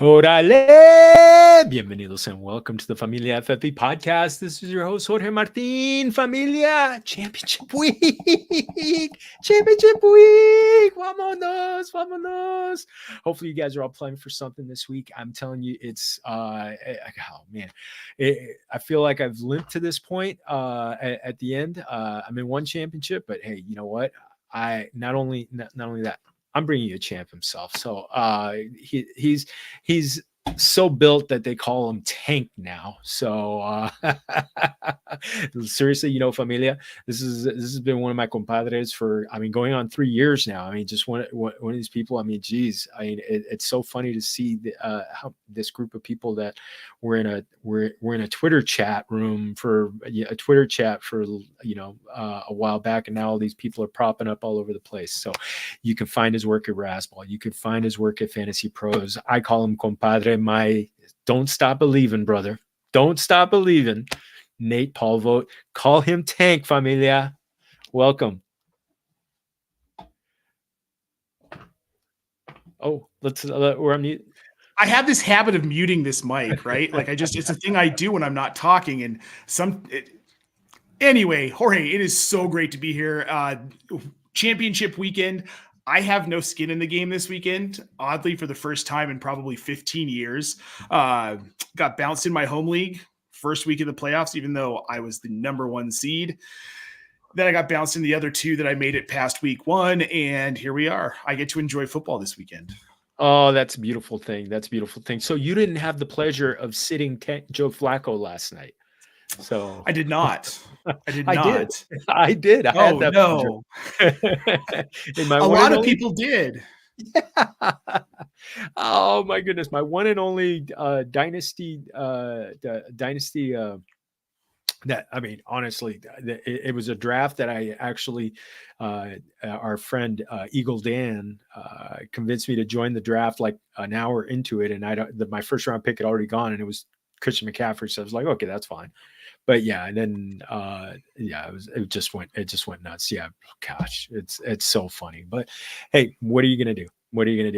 Órale! Bienvenidos and welcome to the Familia FFB podcast. This is your host, Jorge Martin. Familia, Championship Week! Championship Week! Vámonos, vámonos. Hopefully you guys are all playing for something this week. I'm telling you, it's, oh man. I feel like I've limped to this point at the end. I'm in one championship, but hey, you know what? Not only that, I'm bringing you a champ himself. So he's so built that they call him Tank now. So seriously, you know, Familia, this has been one of my compadres for, going on 3 years now. Just one of these people. Geez, it's so funny to see how this group of people that we're in a Twitter chat room for a Twitter chat for a while back, and now all these people are popping up all over the place. So you can find his work at Razzball. You can find his work at FantasyPros. I call him compadre. My don't stop believing, brother. Don't stop believing. Nate Polvogt. Call him Tank, Familia. Welcome. Oh, we're on mute. I have this habit of muting this mic, right? It's a thing I do when I'm not talking. And anyway, Jorge, it is so great to be here. Championship weekend. I have no skin in the game this weekend, oddly, for the first time in probably 15 years. Got bounced in my home league first week of the playoffs, even though I was the number one seed. Then I got bounced in the other two that I made it past week one, and here we are. I get to enjoy football this weekend. Oh, that's a beautiful thing. That's a beautiful thing. So you didn't have the pleasure of sitting Joe Flacco last night. So I did not. I did. I had that no. A lot of people did. Yeah. Oh my goodness. My one and only dynasty honestly, it was a draft that I actually, our friend Eagle Dan convinced me to join the draft like an hour into it, and my first round pick had already gone, and it was Christian McCaffrey. So I was like, okay, that's fine. But yeah, and then it just went nuts. Yeah, gosh, it's so funny. But hey, what are you gonna do?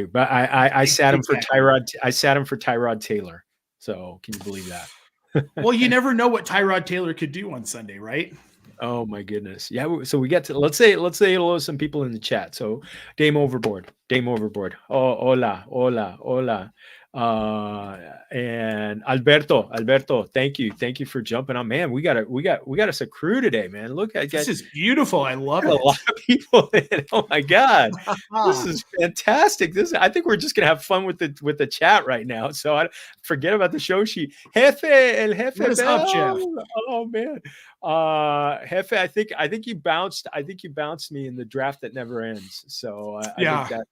But I sat him for Tyrod. I sat him for Tyrod Taylor. So can you believe that? Well, you never know what Tyrod Taylor could do on Sunday, right? Oh my goodness. Yeah. So we get to, let's say hello to some people in the chat. So Dame Overboard. Oh, hola. And Alberto, thank you for jumping on. Man, we got us a crew today, man. Look, this is beautiful. I love it. A lot of people in. Oh my God, this is fantastic. I think we're just gonna have fun with the chat right now. So I forget about the show sheet. El Jefe. What is up, Jeff? Oh man, Jefe. I think you bounced. Me in the draft that never ends. So I think that.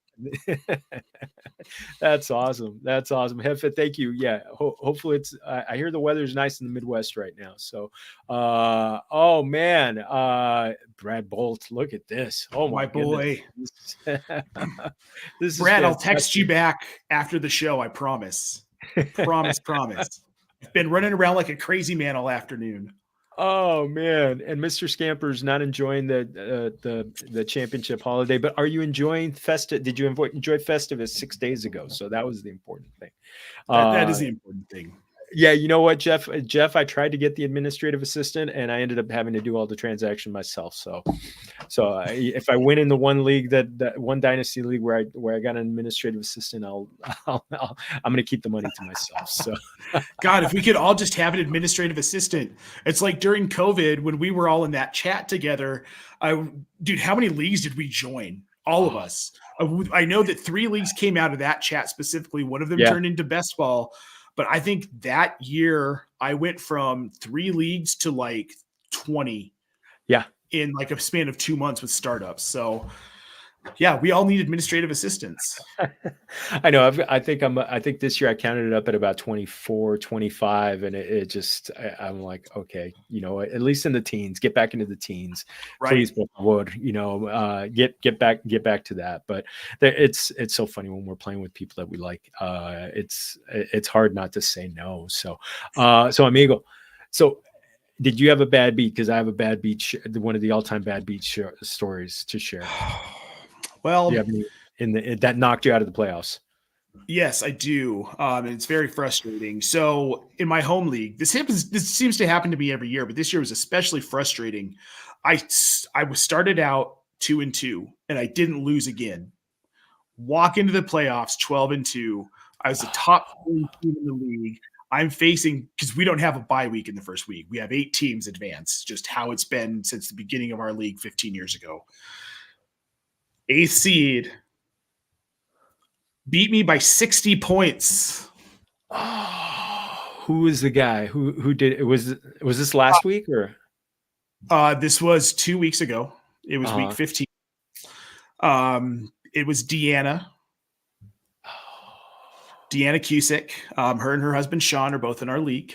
That's awesome. Jefe, thank you. Yeah, hopefully it's I hear the weather's nice in the Midwest right now. So oh man, Brad Bolt, look at this. Oh my boy. This is Brad, I'll text you back after the show, I promise. Promise. I've been running around like a crazy man all afternoon. Oh man, and Mr. Scamper's not enjoying the championship holiday, but are you enjoying Festive? Did you enjoy Festivus 6 days ago? So that was the important thing. That is the important thing. Yeah, you know what, Jeff, I tried to get the administrative assistant, and I ended up having to do all the transaction myself. So if I win in the one league, that one dynasty league where I got an administrative assistant, I'm going to keep the money to myself. So, God, if we could all just have an administrative assistant, it's like during COVID when we were all in that chat together. Dude, how many leagues did we join? All of us. I know that 3 leagues came out of that chat specifically. One of them turned into best ball. But I think that year I went from 3 leagues to like 20. Yeah. In like a span of 2 months with startups. So yeah, we all need administrative assistants. I know. I think this year I counted it up at about 24, 25. And it just, I'm like, okay, at least in the teens, get back into the teens, right. Please, por favor, get back to that. But it's so funny when we're playing with people that we like. It's hard not to say no. So amigo, so did you have a bad beat? Because I have a bad beat, one of the all-time bad beat stories to share. Well, that knocked you out of the playoffs. Yes, I do. And it's very frustrating. So in my home league, this seems to happen to me every year, but this year was especially frustrating. I was started out 2-2, and I didn't lose again. Walk into the playoffs 12-2. I was the top team in the league. I'm facing, because we don't have a bye week in the first week. We have 8 teams advance, just how it's been since the beginning of our league 15 years ago. 8th seed beat me by 60 points. Oh, who was the guy who did it? Was this last week or? This was 2 weeks ago. It was week 15. It was Deanna Cusick. Her and her husband Sean are both in our league,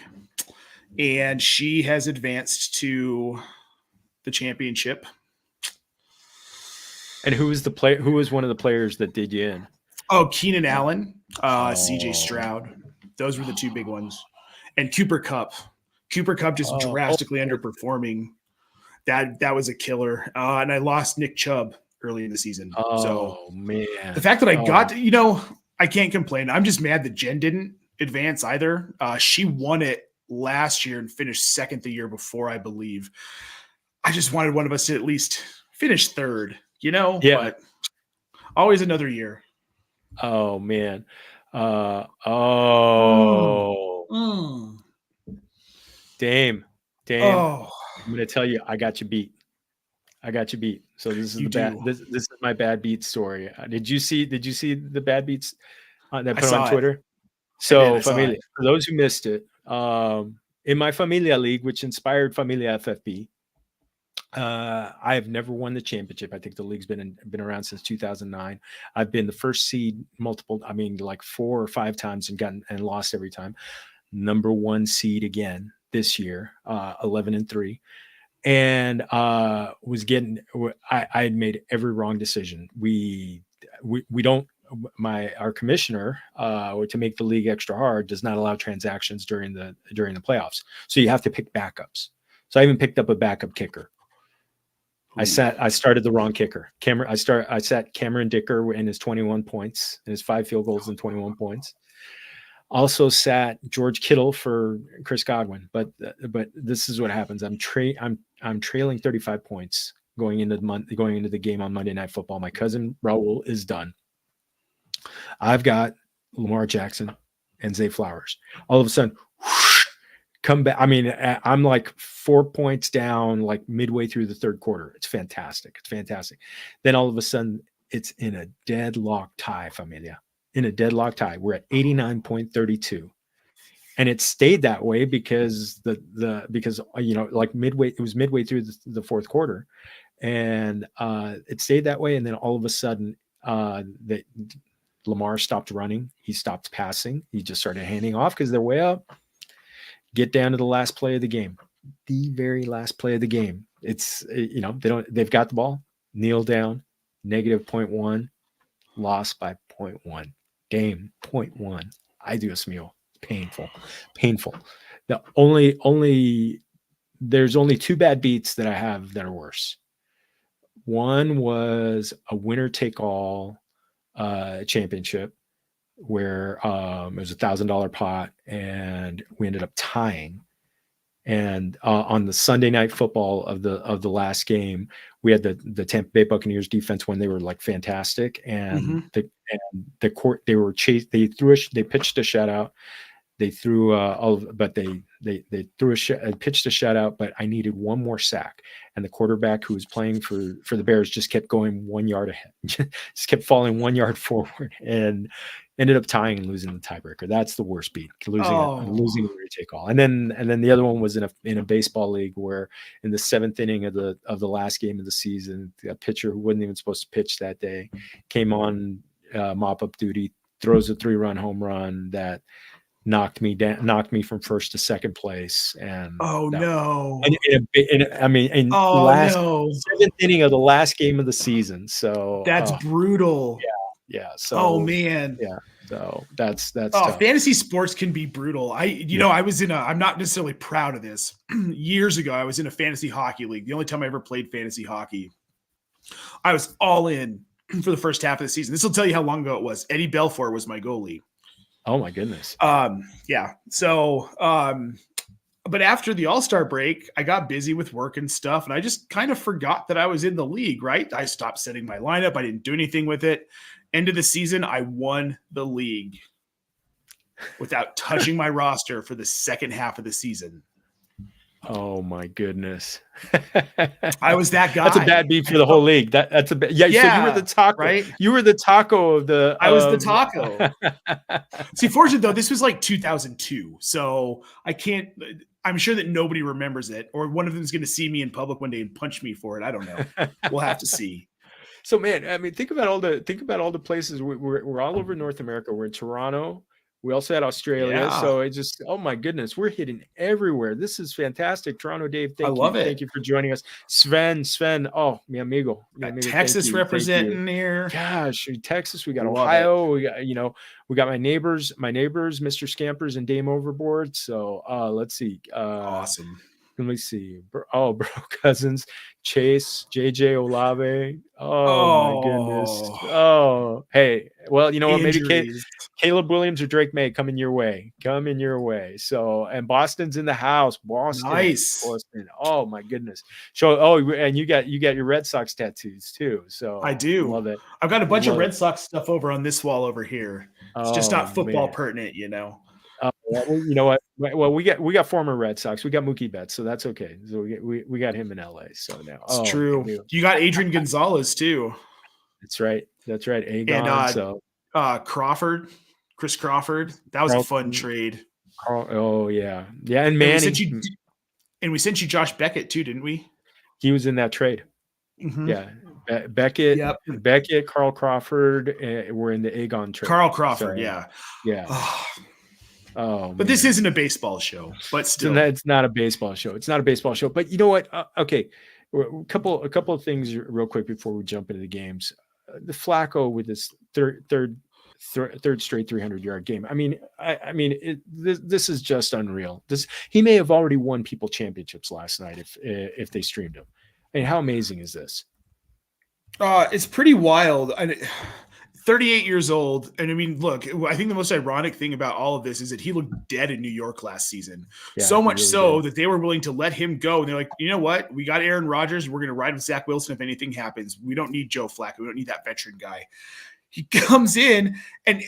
and she has advanced to the championship. And who was the player? Who was one of the players that did you in? Oh, Keenan Allen, CJ Stroud. Those were the 2 big ones. And Cooper Kupp. Cooper Kupp just drastically underperforming. That was a killer. And I lost Nick Chubb early in the season. So man, the fact that I got, I can't complain. I'm just mad that Jen didn't advance either. She won it last year and finished second the year before, I believe. I just wanted one of us to at least finish third, Yeah. But always another year. Oh man. Dame. Oh. I'm going to tell you, I got you beat. So this is this is my bad beat story. Did you see the bad beats that I put on Twitter? So Familia, for those who missed it, in my Familia League, which inspired Familia FFB, I have never won the championship. I think the league's been around since 2009. I've been the first seed like 4 or 5 times and lost every time. Number 1 seed again this year, 11-3. And was getting, I had made every wrong decision. We don't, our commissioner, to make the league extra hard, does not allow transactions during the playoffs. So you have to pick backups. So I even picked up a backup kicker. I started the wrong kicker. I sat Cameron Dicker in his 21 points and his 5 field goals and 21 points. Also sat George Kittle for Chris Godwin, but this is what happens. I'm trailing 35 points going into the game on Monday Night Football. My cousin Raul is done. I've got Lamar Jackson and Zay Flowers. All of a sudden, whoosh, come back. I mean, I'm like 4 points down, like midway through the third quarter. It's fantastic. Then all of a sudden, it's in a deadlock tie, Familia. In a deadlock tie. We're at 89.32. And it stayed that way because like it was midway through the fourth quarter, and it stayed that way. And then all of a sudden, Lamar stopped running. He stopped passing. He just started handing off because they're way up. Get down to the last play of the game, the very last play of the game. It's they've got the ball, kneel down, -0.1, lost by 0.1. Game 0.1. I do a smule. Painful. There's only 2 bad beats that I have that are worse. One was a winner take all championship where it was $1,000 pot and we ended up tying. And on the Sunday Night Football of the last game, we had the Tampa Bay Buccaneers defense when they were like fantastic, and the court they pitched a shutout. They threw pitched a shutout, but I needed one more sack, and the quarterback who was playing for the Bears just kept going 1 yard ahead, just kept falling 1 yard forward, and ended up tying and losing the tiebreaker. That's the worst beat, losing a take all. And then the other one was in a baseball league where in the 7th inning of the last game of the season, a pitcher who wasn't even supposed to pitch that day came on mop up duty, throws a 3-run home run that knocked me from first to second place. And in 7th inning of the last game of the season. So that's brutal. Yeah. So man. Yeah. So that's tough. Fantasy sports can be brutal. I'm not necessarily proud of this. Years ago, I was in a fantasy hockey league. The only time I ever played fantasy hockey, I was all in for the first half of the season. This will tell you how long ago it was. Eddie Belfour was my goalie. Oh my goodness. Yeah. So, but after the All-Star break, I got busy with work and stuff, and I just kind of forgot that I was in the league, right? I stopped setting my lineup. I didn't do anything with it. End of the season, I won the league without touching my roster for the second half of the season. Oh my goodness. I was that guy. That's a bad beat for the whole league. That's a bad. Yeah, so you were the taco, right? You were the taco of the. I was the taco. See, fortunately though, this was like 2002, so I can't. I'm sure that nobody remembers it, or one of them is going to see me in public one day and punch me for it. I don't know. We'll have to see. So, man, I mean, think about all the places we're all over North America. We're in Toronto. We also had Australia. Yeah. So it just, oh my goodness, we're hitting everywhere. This is fantastic. Toronto Dave, I love it. Thank you for joining us. Sven, oh, mi amigo. Texas representing here. Gosh, Texas, we got Ohio. We got, we got my neighbors, Mr. Scampers and Dame Overboard. So let's see. Awesome. Let me see. Bro Cousins, Chase, JJ Olave. Oh my goodness. Oh, hey. Well, you know what? Maybe Caleb Williams or Drake May coming your way. So, and Boston's in the house. Boston. Nice. Boston. Oh my goodness. So, and you got your Red Sox tattoos too. So I do love it. I've got a bunch of Red Sox stuff over on this wall over here. It's just not football pertinent, Well, you know what? Well, we got former Red Sox. We got Mookie Betts, so that's okay. So we got him in LA. So now it's true. You got Adrian Gonzalez too. That's right. Agon, and Chris Crawford. That was a fun trade. Oh yeah, and Manning. And we sent you Josh Beckett too, didn't we? He was in that trade. Mm-hmm. Yeah, Beckett, Carl Crawford were in the Agon trade. Carl Crawford, yeah. Oh, but this isn't a baseball show. But still, it's not a baseball show. But you know what? Okay, a couple of things real quick before we jump into the games. The Flacco with this third straight 300-yard game. I mean, this is just unreal. He may have already won people championships last night if they streamed him. I mean, how amazing is this? It's pretty wild. 38 years old. And I mean, look, I think the most ironic thing about all of this is that he looked dead in New York last season. Yeah, so much so that they were willing to let him go. And they're like, you know what? We got Aaron Rodgers. We're going to ride with Zach Wilson if anything happens. We don't need Joe Flacco. We don't need that veteran guy. He comes in and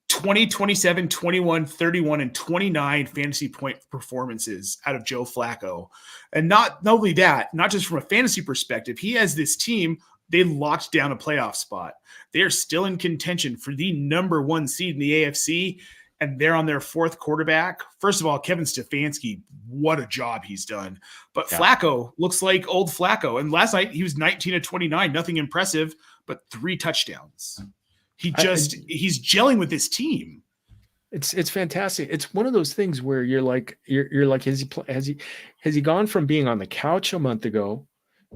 20, 27, 21, 31, and 29 fantasy point performances out of Joe Flacco. And not only that, not just from a fantasy perspective, he has this team. They locked down a playoff spot. They are still in contention for the number 1 seed in the AFC, and they're on their 4th quarterback. First of all, Kevin Stefanski, what a job he's done. But Flacco looks like old Flacco. And last night, he was 19 of 29, nothing impressive, but 3 touchdowns. He's gelling with this team. It's fantastic. It's one of those things where you're like, has he gone from being on the couch a month ago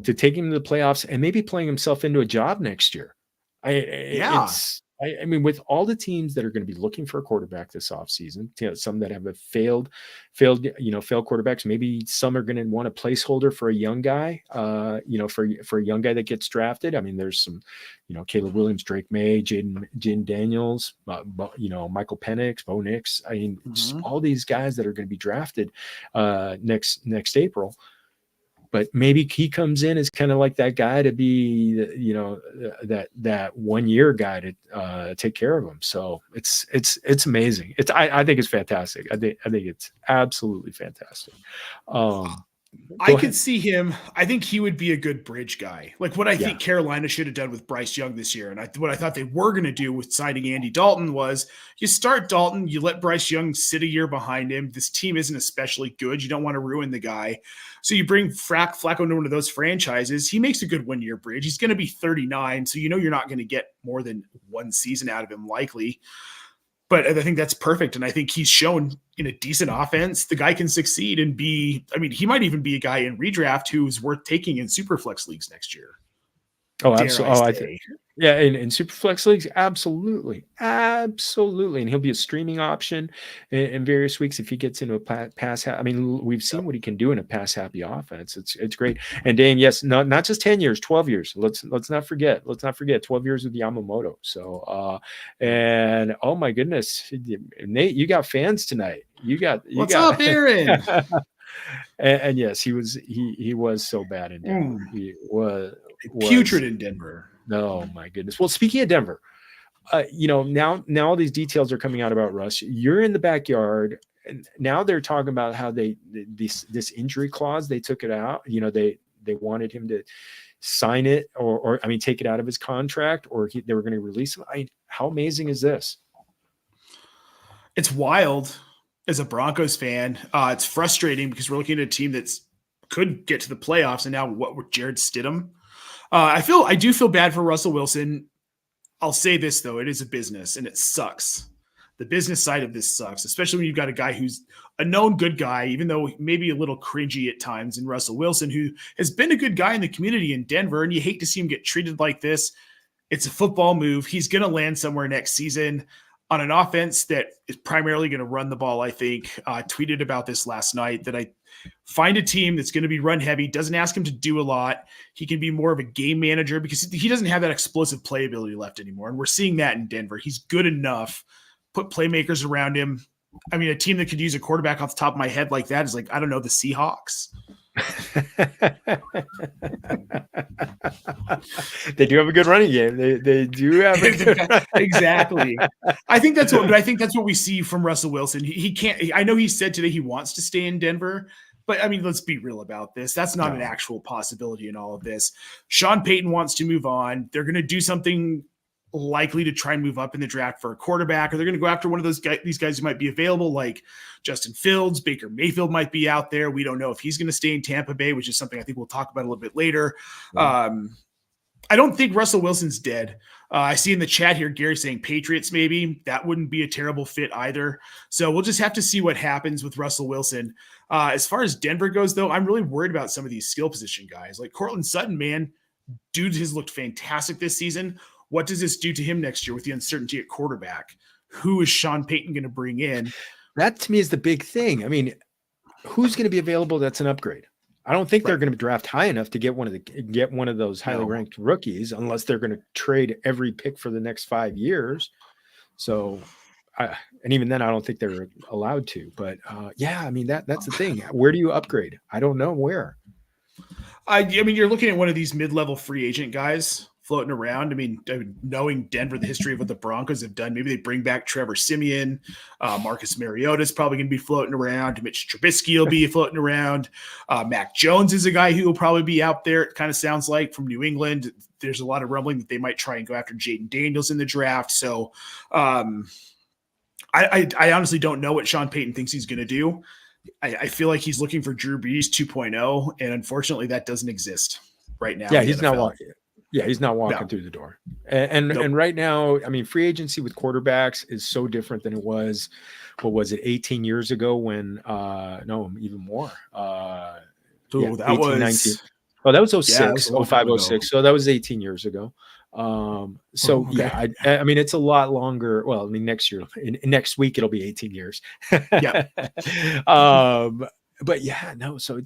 to taking him to the playoffs and maybe playing himself into a job next year? I mean, with all the teams that are going to be looking for a quarterback this offseason, some that have failed quarterbacks, maybe some are going to want a placeholder for a young guy, for a young guy that gets drafted. I mean, there's some, Caleb Williams, Drake May, Jaden Daniels, Michael Penix, Bo Nix. I mean, all these guys that are going to be drafted next April. But maybe he comes in as kind of like that guy to be, that 1 year guy to take care of him. So it's amazing. I think it's fantastic. I think it's absolutely fantastic. I could see him. I think he would be a good bridge guy. Like what I think Carolina should have done with Bryce Young this year. And what I thought they were going to do with signing Andy Dalton was you start Dalton, you let Bryce Young sit a year behind him. This team isn't especially good. You don't want to ruin the guy. So you bring Flacco into one of those franchises. He makes a good 1 year bridge. He's going to be 39. So you're not going to get more than 1 season out of him likely. But I think that's perfect. And I think he's shown in a decent offense, the guy can succeed and he might even be a guy in redraft who's worth taking in Superflex leagues next year. Oh, absolutely. Yeah, in Superflex leagues, absolutely, absolutely, and he'll be a streaming option in various weeks if he gets into a pass. I mean, we've seen what he can do in a pass happy offense. It's great. And Dane, yes, not just 10 years, 12 years. Let's not forget 12 years with Yamamoto. So, and oh my goodness, Nate, you got fans tonight. What's up, Aaron? and yes, he was so bad in Denver. He was putrid in Denver. Oh my goodness. Well, speaking of Denver, now all these details are coming out about Russ. You're in the backyard, and now they're talking about how this injury clause, they took it out. They wanted him to sign it or I mean take it out of his contract, or they were going to release him. How amazing is this? It's wild as a Broncos fan. It's frustrating because we're looking at a team that's could get to the playoffs, and now what with Jared Stidham. I do feel bad for Russell Wilson. I'll say this though, it is a business and it sucks. The business side of this sucks, especially when you've got a guy who's a known good guy, even though maybe a little cringy at times, in Russell Wilson, who has been a good guy in the community in Denver, and you hate to see him get treated like this. It's a football move. He's going to land somewhere next season on an offense that is primarily going to run the ball, I think. Tweeted about this last night, that I find a team that's going to be run heavy, doesn't ask him to do a lot. He can be more of a game manager because he doesn't have that explosive playability left anymore. And we're seeing that in Denver. He's good enough. Put playmakers around him. I mean, a team that could use a quarterback off the top of my head like that is like, I don't know, the Seahawks. They do have a good running game. They do have exactly. I think that's what we see from Russell Wilson. He can't. I know he said today he wants to stay in Denver, but I mean, let's be real about this. That's not an actual possibility in all of this. Sean Payton wants to move on. They're going to do something likely to try and move up in the draft for a quarterback, or they're going to go after one of these guys who might be available, like Justin Fields. Baker Mayfield might be out there. We don't know if he's going to stay in Tampa Bay, which is something I think we'll talk about a little bit later. I don't think Russell Wilson's dead. I see in the chat here, Gary saying Patriots, maybe. That wouldn't be a terrible fit either. So we'll just have to see what happens with Russell Wilson. As far as Denver goes, though, I'm really worried about some of these skill position guys. Like Courtland Sutton, man, dude has looked fantastic this season. What does this do to him next year with the uncertainty at quarterback? Who is Sean Payton going to bring in? That to me is the big thing. I mean, who's going to be available that's an upgrade? I don't think they're going to draft high enough to get one of those highly ranked rookies, unless they're going to trade every pick for the next 5 years. So, and even then, I don't think they're allowed to. But I mean that's the thing. Where do you upgrade? I don't know where. I mean, you're looking at one of these mid-level free agent guys floating around. I mean, knowing Denver, the history of what the Broncos have done, maybe they bring back Trevor Siemian. Marcus Mariota is probably going to be floating around. Mitch Trubisky will be floating around. Mac Jones is a guy who will probably be out there. It kind of sounds like from New England. There's a lot of rumbling that they might try and go after Jaden Daniels in the draft. So I honestly don't know what Sean Payton thinks he's going to do. I feel like he's looking for Drew Brees 2.0, and unfortunately that doesn't exist right now. Yeah, he's not walking. Yeah, he's not walking through the door. And right now, I mean, free agency with quarterbacks is so different than it was, what was it, 18 years ago when, no, even more. That 18, was 19. Oh, that was 06, yeah, 05, 06. So that was 18 years ago. I mean, it's a lot longer. Well, I mean, next week, it'll be 18 years. Yeah. But yeah, no. So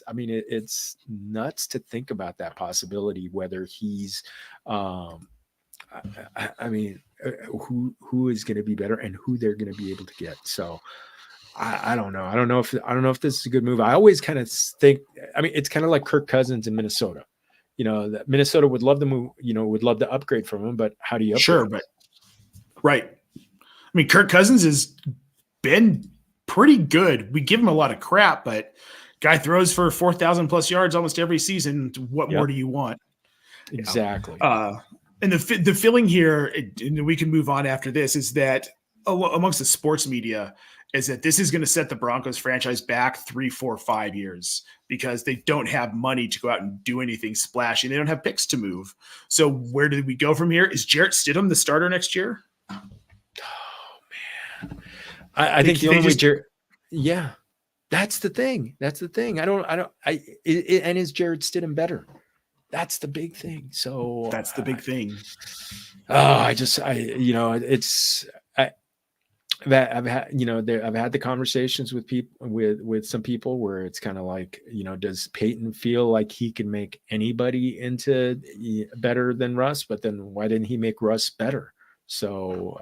I mean, it's nuts to think about that possibility, whether he's, I mean, who is going to be better and who they're going to be able to get. So I don't know. I don't know if this is a good move. I always kind of think, I mean, it's kind of like Kirk Cousins in Minnesota. That Minnesota would love to move, would love to upgrade from him, but how do you upgrade? Sure, but right. I mean, Kirk Cousins has been pretty good. We give him a lot of crap, but guy throws for 4,000 plus yards almost every season. What more do you want? Exactly. And the feeling here, and we can move on after this, is that amongst the sports media is that this is going to set the Broncos franchise back 3, 4, 5 years because they don't have money to go out and do anything splashy. They don't have picks to move. So where do we go from here? Is Jarrett Stidham the starter next year? Oh man, I think the only way yeah, that's the thing. And is Jarrett Stidham better? That's the big thing. So that's the big thing. That I've had, I've had the conversations with people with some people where it's kind of like, does Peyton feel like he can make anybody into better than Russ? But then why didn't he make Russ better? So,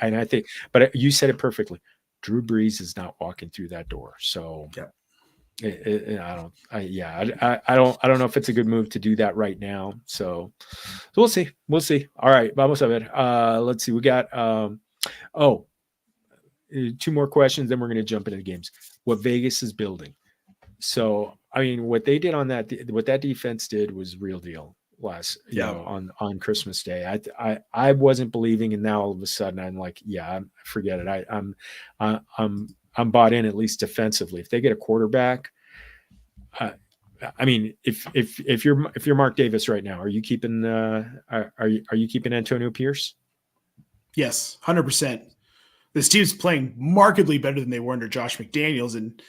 and I think, but you said it perfectly. Drew Brees is not walking through that door. So I don't know if it's a good move to do that right now. So we'll see. All right. Vamos a ver. Let's see. We got, 2 more questions, then we're going to jump into the games. What Vegas is building. So, I mean, what they did what that defense did was real deal on Christmas Day. I wasn't believing, and now all of a sudden I'm like, forget it. I'm bought in, at least defensively. If they get a quarterback, I mean, if you're Mark Davis right now, are you keeping are you keeping Antonio Pierce? Yes, 100%. This team's playing markedly better than they were under Josh McDaniels. And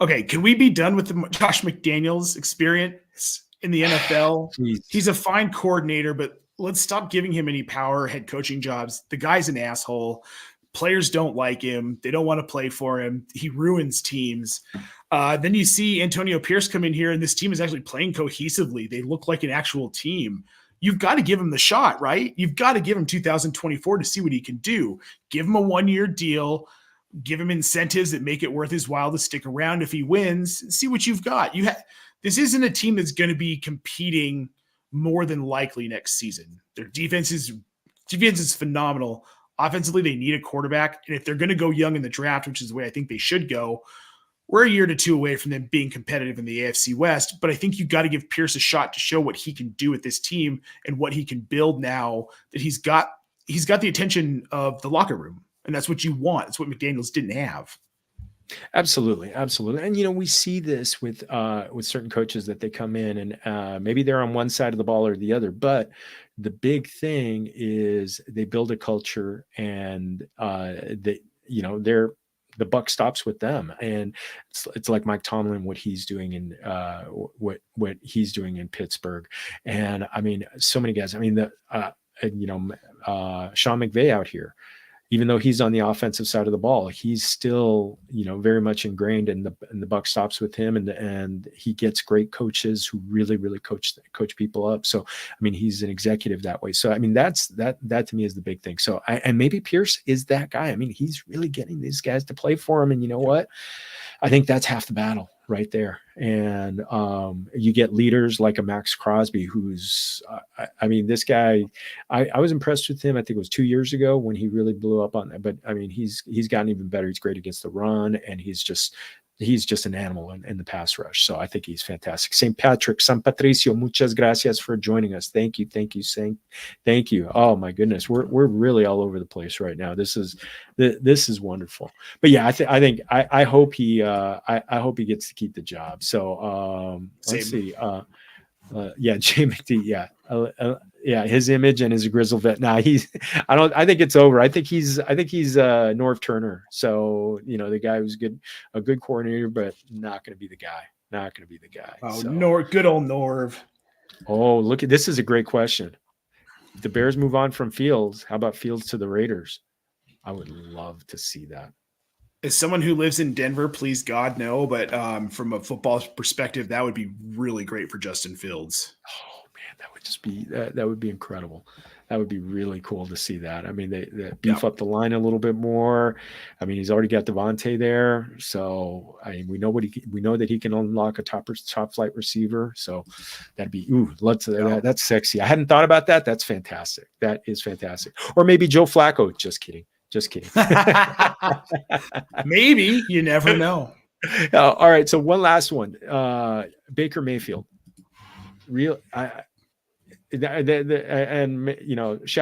okay, can we be done with the Josh McDaniels experience in the NFL? He's a fine coordinator, but let's stop giving him any power head coaching jobs. The guy's an asshole. Players don't like him. They don't want to play for him. He ruins teams. Then you see Antonio Pierce come in here, and this team is actually playing cohesively. They look like an actual team. You've got to give him the shot, right? You've got to give him 2024 to see what he can do. Give him a 1-year deal. Give him incentives that make it worth his while to stick around if he wins. See what you've got. This isn't a team that's going to be competing more than likely next season. Their defense is phenomenal. Offensively, they need a quarterback. And if they're going to go young in the draft, which is the way I think they should go, we're a year to 2 away from them being competitive in the AFC West. But I think you got to give Pierce a shot to show what he can do with this team and what he can build now that he's got the attention of the locker room. And that's what you want. It's what McDaniels didn't have. Absolutely. And, we see this with certain coaches that they come in and maybe they're on one side of the ball or the other, but the big thing is they build a culture and the buck stops with them. And it's like Mike Tomlin, what he's doing in what he's doing in Pittsburgh. And I mean, so many guys, I mean, Sean McVay out here, even though he's on the offensive side of the ball, he's still, very much ingrained and the buck stops with him. And he gets great coaches who really, really coach people up. So, I mean, he's an executive that way. So, I mean, that to me is the big thing. So, and maybe Pierce is that guy. I mean, he's really getting these guys to play for him. And you know what? I think that's half the battle right there. And you get leaders like a Max Crosby, who's, this guy, I was impressed with him. I think it was 2 years ago when he really blew up on that. But I mean, he's gotten even better. He's great against the run, and he's just an animal in the pass rush. So I think he's fantastic. St. Patrick, San Patricio, muchas gracias for joining us. Thank you. Thank you. Oh my goodness. We're really all over the place right now. This is wonderful. But yeah, I hope he gets to keep the job. So let's see. Jay McD. Yeah. His image and his grizzle vet. Nah, I think it's over. I think he's Norv Turner. So, the guy who's a good coordinator, but not going to be the guy. Oh, so. Good old Norv. Oh, look at this is a great question. If the Bears move on from Fields, how about Fields to the Raiders? I would love to see that. As someone who lives in Denver, please God, no. But from a football perspective, that would be really great for Justin Fields. Oh man, that would just be that would be incredible. That would be really cool to see that. I mean, they beef up the line a little bit more. I mean, he's already got Devontae there, so I mean, we know that he can unlock a top flight receiver. So that'd be that's sexy. I hadn't thought about that. That's fantastic. That is fantastic. Or maybe Joe Flacco. Just kidding. Maybe, you never know. All right. So one last one. Baker Mayfield. Shout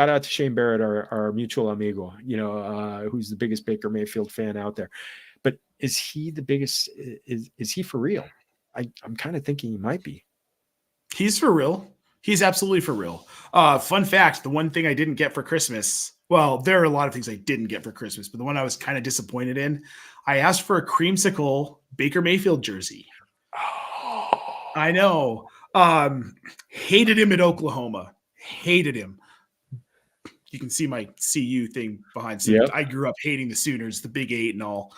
out to Shane Barrett, our mutual amigo, who's the biggest Baker Mayfield fan out there. But is he the biggest? Is he for real? I'm kind of thinking he might be. He's for real. He's absolutely for real. Fun fact, the one thing I didn't get for Christmas, well, there are a lot of things I didn't get for Christmas, but the one I was kind of disappointed in, I asked for a creamsicle Baker Mayfield jersey. I know. Hated him at Oklahoma. Hated him. You can see my CU thing behind. So Yep. I grew up hating the Sooners, the Big Eight and all,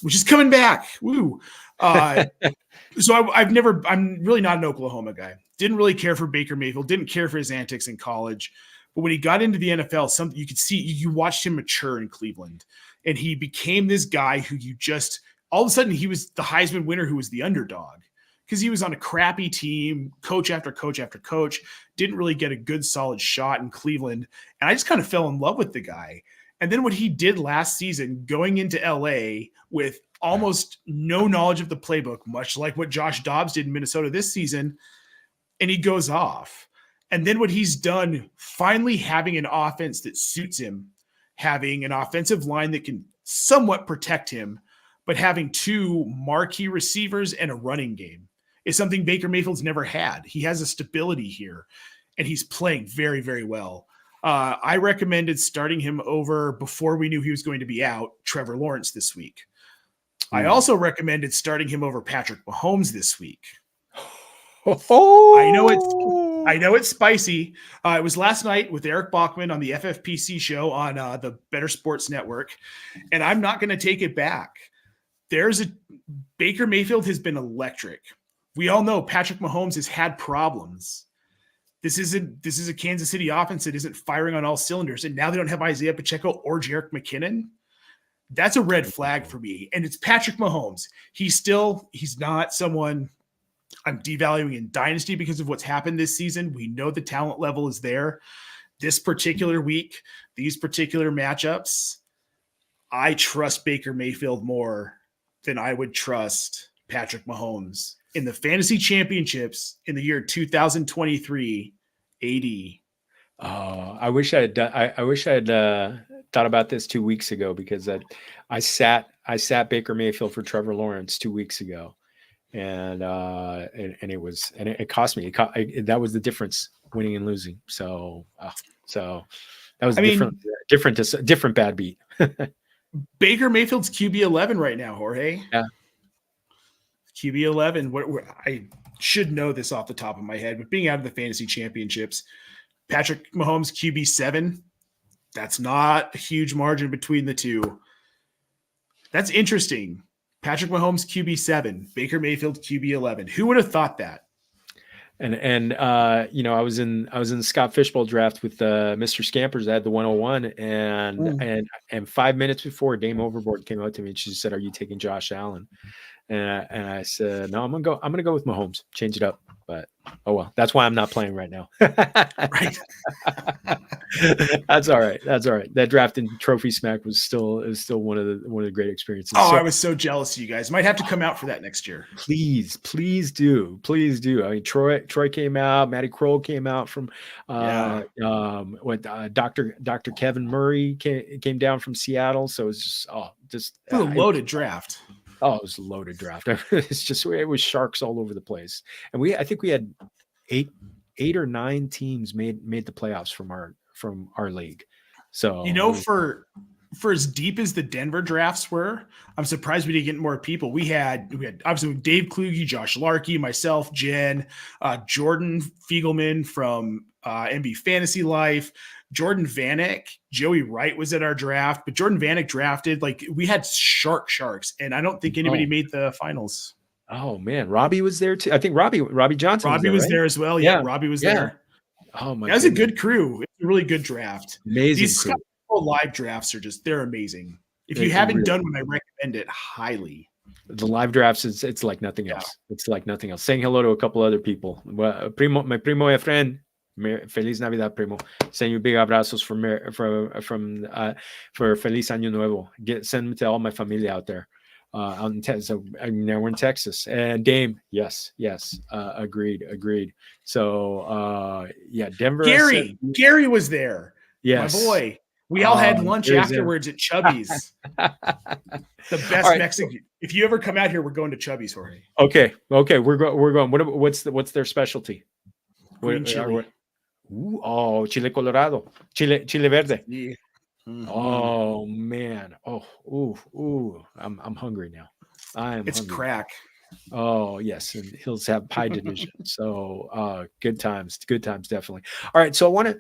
which is coming back. Woo. So I'm really not an Oklahoma guy. Didn't really care for Baker Mayfield. Didn't care for his antics in college. But when he got into the NFL, something you could see, you watched him mature in Cleveland. And he became this guy who all of a sudden he was the Heisman winner who was the underdog. Because he was on a crappy team, coach after coach after coach, didn't really get a good solid shot in Cleveland. And I just kind of fell in love with the guy. And then what he did last season, going into LA with almost no knowledge of the playbook, much like what Josh Dobbs did in Minnesota this season, and he goes off. And then what he's done, finally having an offense that suits him, having an offensive line that can somewhat protect him, but having two marquee receivers and a running game is something Baker Mayfield's never had. He has a stability here, and he's playing very, very well. I recommended starting him over, before we knew he was going to be out, Trevor Lawrence this week. I also recommended starting him over Patrick Mahomes this week. I know it's spicy. It was last night with Eric Bachman on the FFPC show on the Better Sports Network, and I'm not going to take it back. Baker Mayfield has been electric. We all know Patrick Mahomes has had problems. This is a Kansas City offense that isn't firing on all cylinders, and now they don't have Isaiah Pacheco or Jerick McKinnon. That's a red flag for me. And it's Patrick Mahomes. He's not someone I'm devaluing in Dynasty because of what's happened this season. We know the talent level is there. This particular week, these particular matchups, I trust Baker Mayfield more than I would trust Patrick Mahomes in the fantasy championships in the year 2023 AD. I wish I had thought about this 2 weeks ago, because I sat Baker Mayfield for Trevor Lawrence 2 weeks ago, and it cost me. That was the difference, winning and losing. So that was different bad beat. Baker Mayfield's QB 11 right now, Jorge. Yeah. QB 11. I should know this off the top of my head, but being out of the fantasy championships, Patrick Mahomes QB 7. That's not a huge margin between the two. That's interesting. Patrick Mahomes QB 7, Baker Mayfield QB 11. Who would have thought that? And I was in the Scott Fishbowl draft with Mr. Scampers. I had the 101, and 5 minutes before, Dame Overboard came out to me and she said, "Are you taking Josh Allen?" And I said, "No, I'm gonna go with Mahomes. Change it up." But oh well, that's why I'm not playing right now. Right. That's all right. That draft in Trophy Smack was still one of the great experiences. Oh, I was so jealous of you guys. Might have to come out for that next year. Please do. I mean, Troy came out, Matty Kroll came out from Dr. Kevin Murray came down from Seattle. So it's just a loaded draft. Oh, it was a loaded draft. It was sharks all over the place. And I think we had eight or nine teams made the playoffs from our league. So, for as deep as the Denver drafts were, I'm surprised we didn't get more people. We had obviously Dave Kluge, Josh Larkey, myself, Jen, Jordan Fiegelman from MB Fantasy Life, Jordan Vanek, Joey Wright was at our draft, but Jordan Vanek drafted, we had sharks, and I don't think anybody made the finals. Oh man, Robbie was there too. I think Robbie Johnson. Robbie was there as well. Yeah, Robbie was there. Oh my, that was a good crew. It's a really good draft. Amazing. These crew. Live drafts are they're amazing. If you haven't done one, I recommend it highly. The live drafts, it's like nothing else. It's like nothing else. Saying hello to a couple other people. My primo Efren. Feliz Navidad, primo. Send you big abrazos for Feliz Año Nuevo. Send them to all my familia out there. Out in Texas. So now we're in Texas. And Dame, yes, agreed. So Denver. Gary was there. Yes, my boy. We all had lunch afterwards at Chubby's. The best Mexican. If you ever come out here, we're going to Chubby's, Jorge. Okay, we're going. What's their specialty? Green chili. Chile colorado, chile verde. Yeah. Mm-hmm. Oh man. I'm hungry now. It's hungry. crack. Oh yes, and Hills have pie division. So good times, definitely. All right, so I want to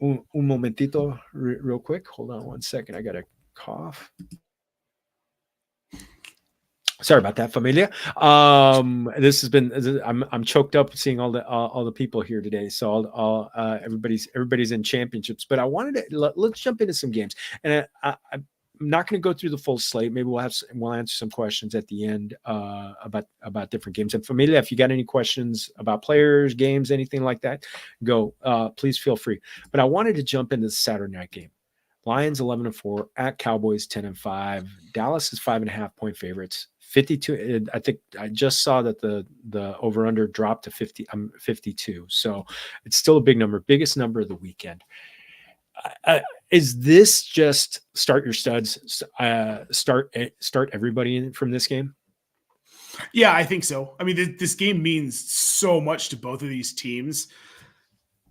un momentito, real quick. Hold on one second. I got a cough. Sorry about that, Familia. This has been. I'm choked up seeing all the people here today. So everybody's in championships. But I wanted to let's jump into some games, and I'm not going to go through the full slate. Maybe we'll answer some questions at the end about different games. And Familia, if you got any questions about players, games, anything like that, go. Please feel free. But I wanted to jump into the Saturday night game. Lions 11-4 at Cowboys 10-5. Dallas is 5.5-point favorites. 52. I think I just saw that the over under dropped to 52. So it's still a big number, biggest number of the weekend. Is this just start your studs? Start everybody in from this game? Yeah, I think so. I mean, this game means so much to both of these teams.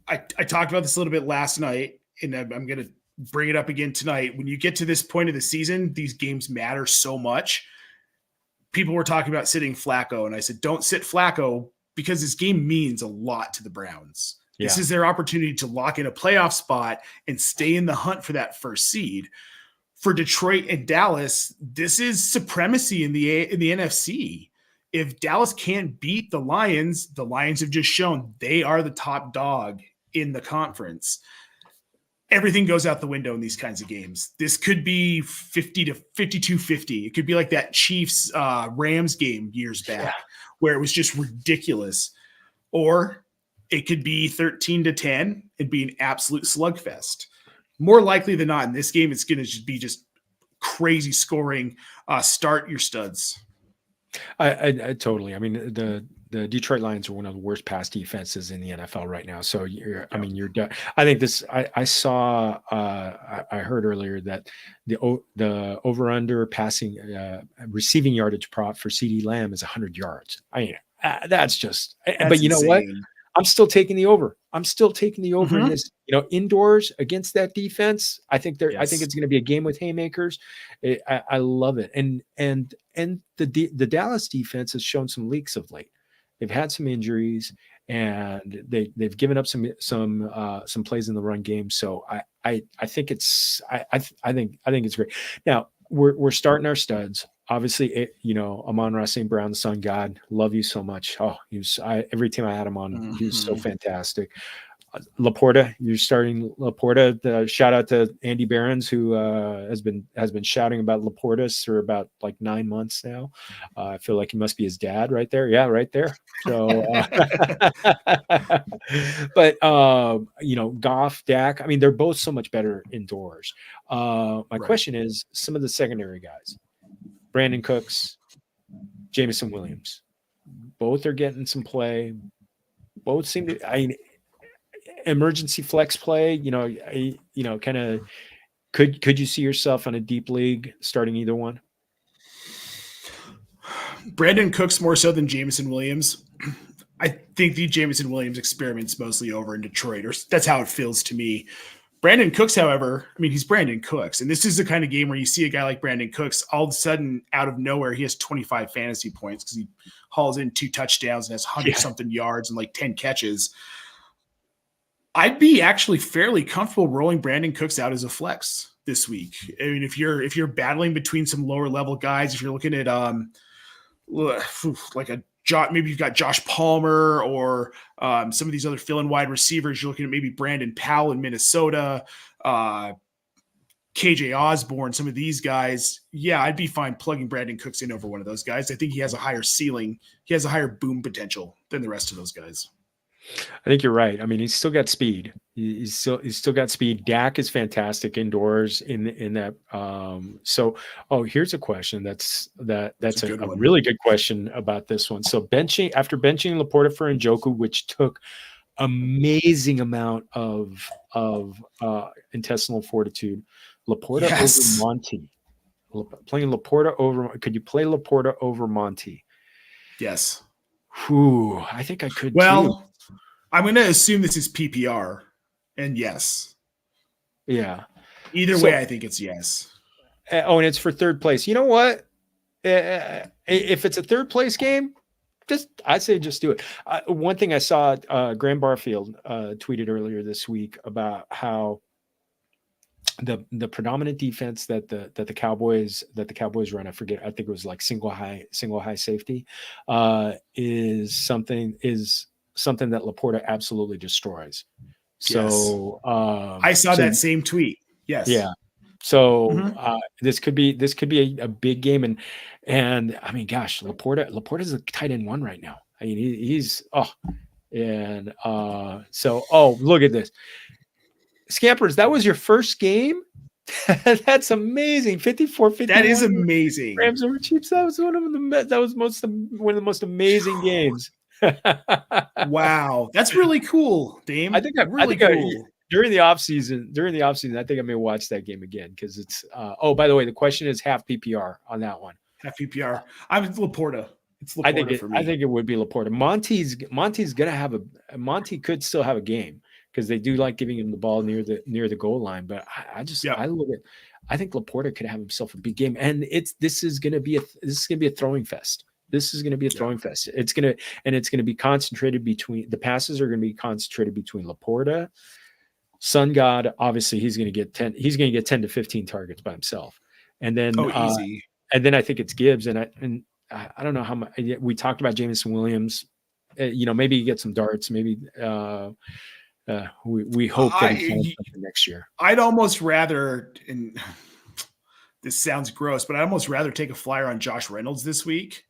I talked about this a little bit last night, and I'm going to bring it up again tonight. When you get to this point of the season, these games matter so much. People were talking about sitting Flacco, and I said, don't sit Flacco because this game means a lot to the Browns. Yeah. This is their opportunity to lock in a playoff spot and stay in the hunt for that first seed. For Detroit and Dallas, this is supremacy in the NFC. If Dallas can't beat the Lions have just shown they are the top dog in the conference. Everything goes out the window in these kinds of games. This could be 50 to 52-50. It could be like that Chiefs Rams game years back where it was just ridiculous. Or it could be 13-10 and be an absolute slugfest. More likely than not in this game, it's going to be just crazy scoring. Start your studs. I totally. I mean, the Detroit Lions are one of the worst pass defenses in the NFL right now. So I mean, you're done. I think this. I saw. I heard earlier that the over/under passing receiving yardage prop for CeeDee Lamb is 100 yards. I mean, that's just. But you know what? I'm still taking the over. In this, indoors against that defense. I think I think it's going to be a game with haymakers. I love it. And the Dallas defense has shown some leaks of late. They've had some injuries and they've given up some plays in the run game. So I think it's great. Now we're starting our studs. Obviously, Amon-Ra St. Brown, the Sun God, love you so much. Oh, every time I had him on, he was so fantastic. Laporta, you're starting Laporta. Shout out to Andy Behrens, who has been shouting about Laporta for about like 9 months now. I feel like he must be his dad right there. Yeah, right there. So, but Goff, Dak. I mean, they're both so much better indoors. My question is, some of the secondary guys. Brandon Cooks, Jameson Williams, both are getting some play. Both seem to, emergency flex play, kind of, could you see yourself on a deep league starting either one? Brandon Cooks more so than Jameson Williams. I think the Jameson Williams experiment's mostly over in Detroit, or that's how it feels to me. Brandon Cooks, however, I mean, he's Brandon Cooks. And this is the kind of game where you see a guy like Brandon Cooks, all of a sudden, out of nowhere, he has 25 fantasy points because he hauls in 2 touchdowns and has 100-something yards and like 10 catches. I'd be actually fairly comfortable rolling Brandon Cooks out as a flex this week. I mean, if you're battling between some lower level guys, if you're looking at maybe you've got Josh Palmer or some of these other fill-in wide receivers. You're looking at maybe Brandon Powell in Minnesota, KJ Osborne, some of these guys. Yeah, I'd be fine plugging Brandon Cooks in over one of those guys. I think he has a higher ceiling. He has a higher boom potential than the rest of those guys. I think you're right. I mean, he's still got speed. He's still got speed. Dak is fantastic indoors in that. Here's a question. That's a really good question about this one. So after benching Laporta for Njoku, which took amazing amount of intestinal fortitude, Laporta over Monty. Playing Laporta over. Could you play Laporta over Monty? Yes. Whew, I think I could too. I'm going to assume this is PPR, and yes. Yeah. Either way, I think it's yes. And it's for third place. You know what? if it's a third place game, I say just do it. One thing I saw, Graham Barfield tweeted earlier this week about how the predominant defense that the Cowboys run, I think it was like single high safety, is something that Laporta absolutely destroys. So I saw that same tweet. Yes. Yeah. So this could be a big game, and I mean, gosh, Laporta's a tight end 1 right now. I mean, he's look at this, Scampers. That was your first game. That's amazing. 54-51. That is amazing. Rams over Chiefs. That was one of the most amazing games. Wow, that's really cool, Dame. During the offseason, I think I may watch that game again because it's. By the way, the question is half PPR on that one. Half PPR. I'm Laporta. It's Laporta for me. I think it would be Laporta. Monty's gonna Monty could still have a game because they do like giving him the ball near the goal line. But I think Laporta could have himself a big game, and this is gonna be a throwing fest. This is going to be a throwing fest. It's going to be concentrated between the passes are going to be concentrated between Laporta, Sun God. Obviously, he's going to get 10. He's going to get 10 to 15 targets by himself, and then easy. And then I think it's Gibbs, and I don't know how much we talked about Jameson Williams. Maybe he gets some darts. Maybe we hope that he can next year. I'd almost rather, and this sounds gross, but I'd almost rather take a flyer on Josh Reynolds this week.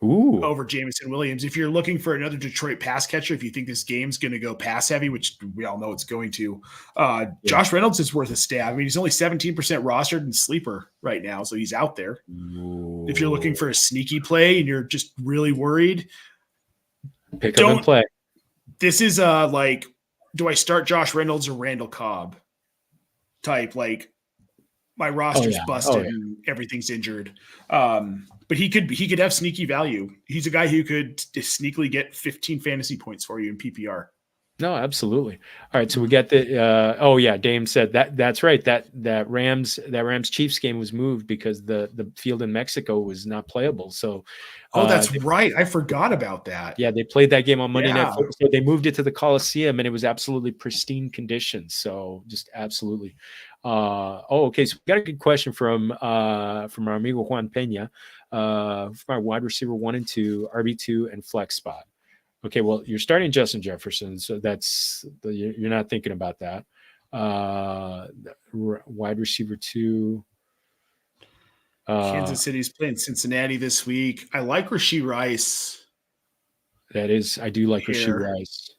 Ooh. Over Jameson Williams. If you're looking for another Detroit pass catcher, if you think this game's going to go pass heavy, which we all know it's going to, Josh Reynolds is worth a stab. I mean, he's only 17% rostered in sleeper right now, so he's out there. Ooh. If you're looking for a sneaky play and you're just really worried, pick up and play. This is do I start Josh Reynolds or Randall Cobb type? Like, my roster's busted and everything's injured. But he could have sneaky value. He's a guy who could sneakily get 15 fantasy points for you in PPR. No, absolutely. All right, so we get the Dame said that's right. That Rams Chiefs game was moved because the field in Mexico was not playable. So that's right. I forgot about that. Yeah, they played that game on Monday Night Football. So they moved it to the Coliseum, and it was absolutely pristine conditions. So just absolutely. Okay. So we got a good question from our amigo Juan Pena, from our wide receiver 1 and 2, RB2, and flex spot. Okay, well, you're starting Justin Jefferson, so you're not thinking about that. Wide receiver 2. Kansas City's playing Cincinnati this week. I like Rashee Rice. I do like Rashee Rice.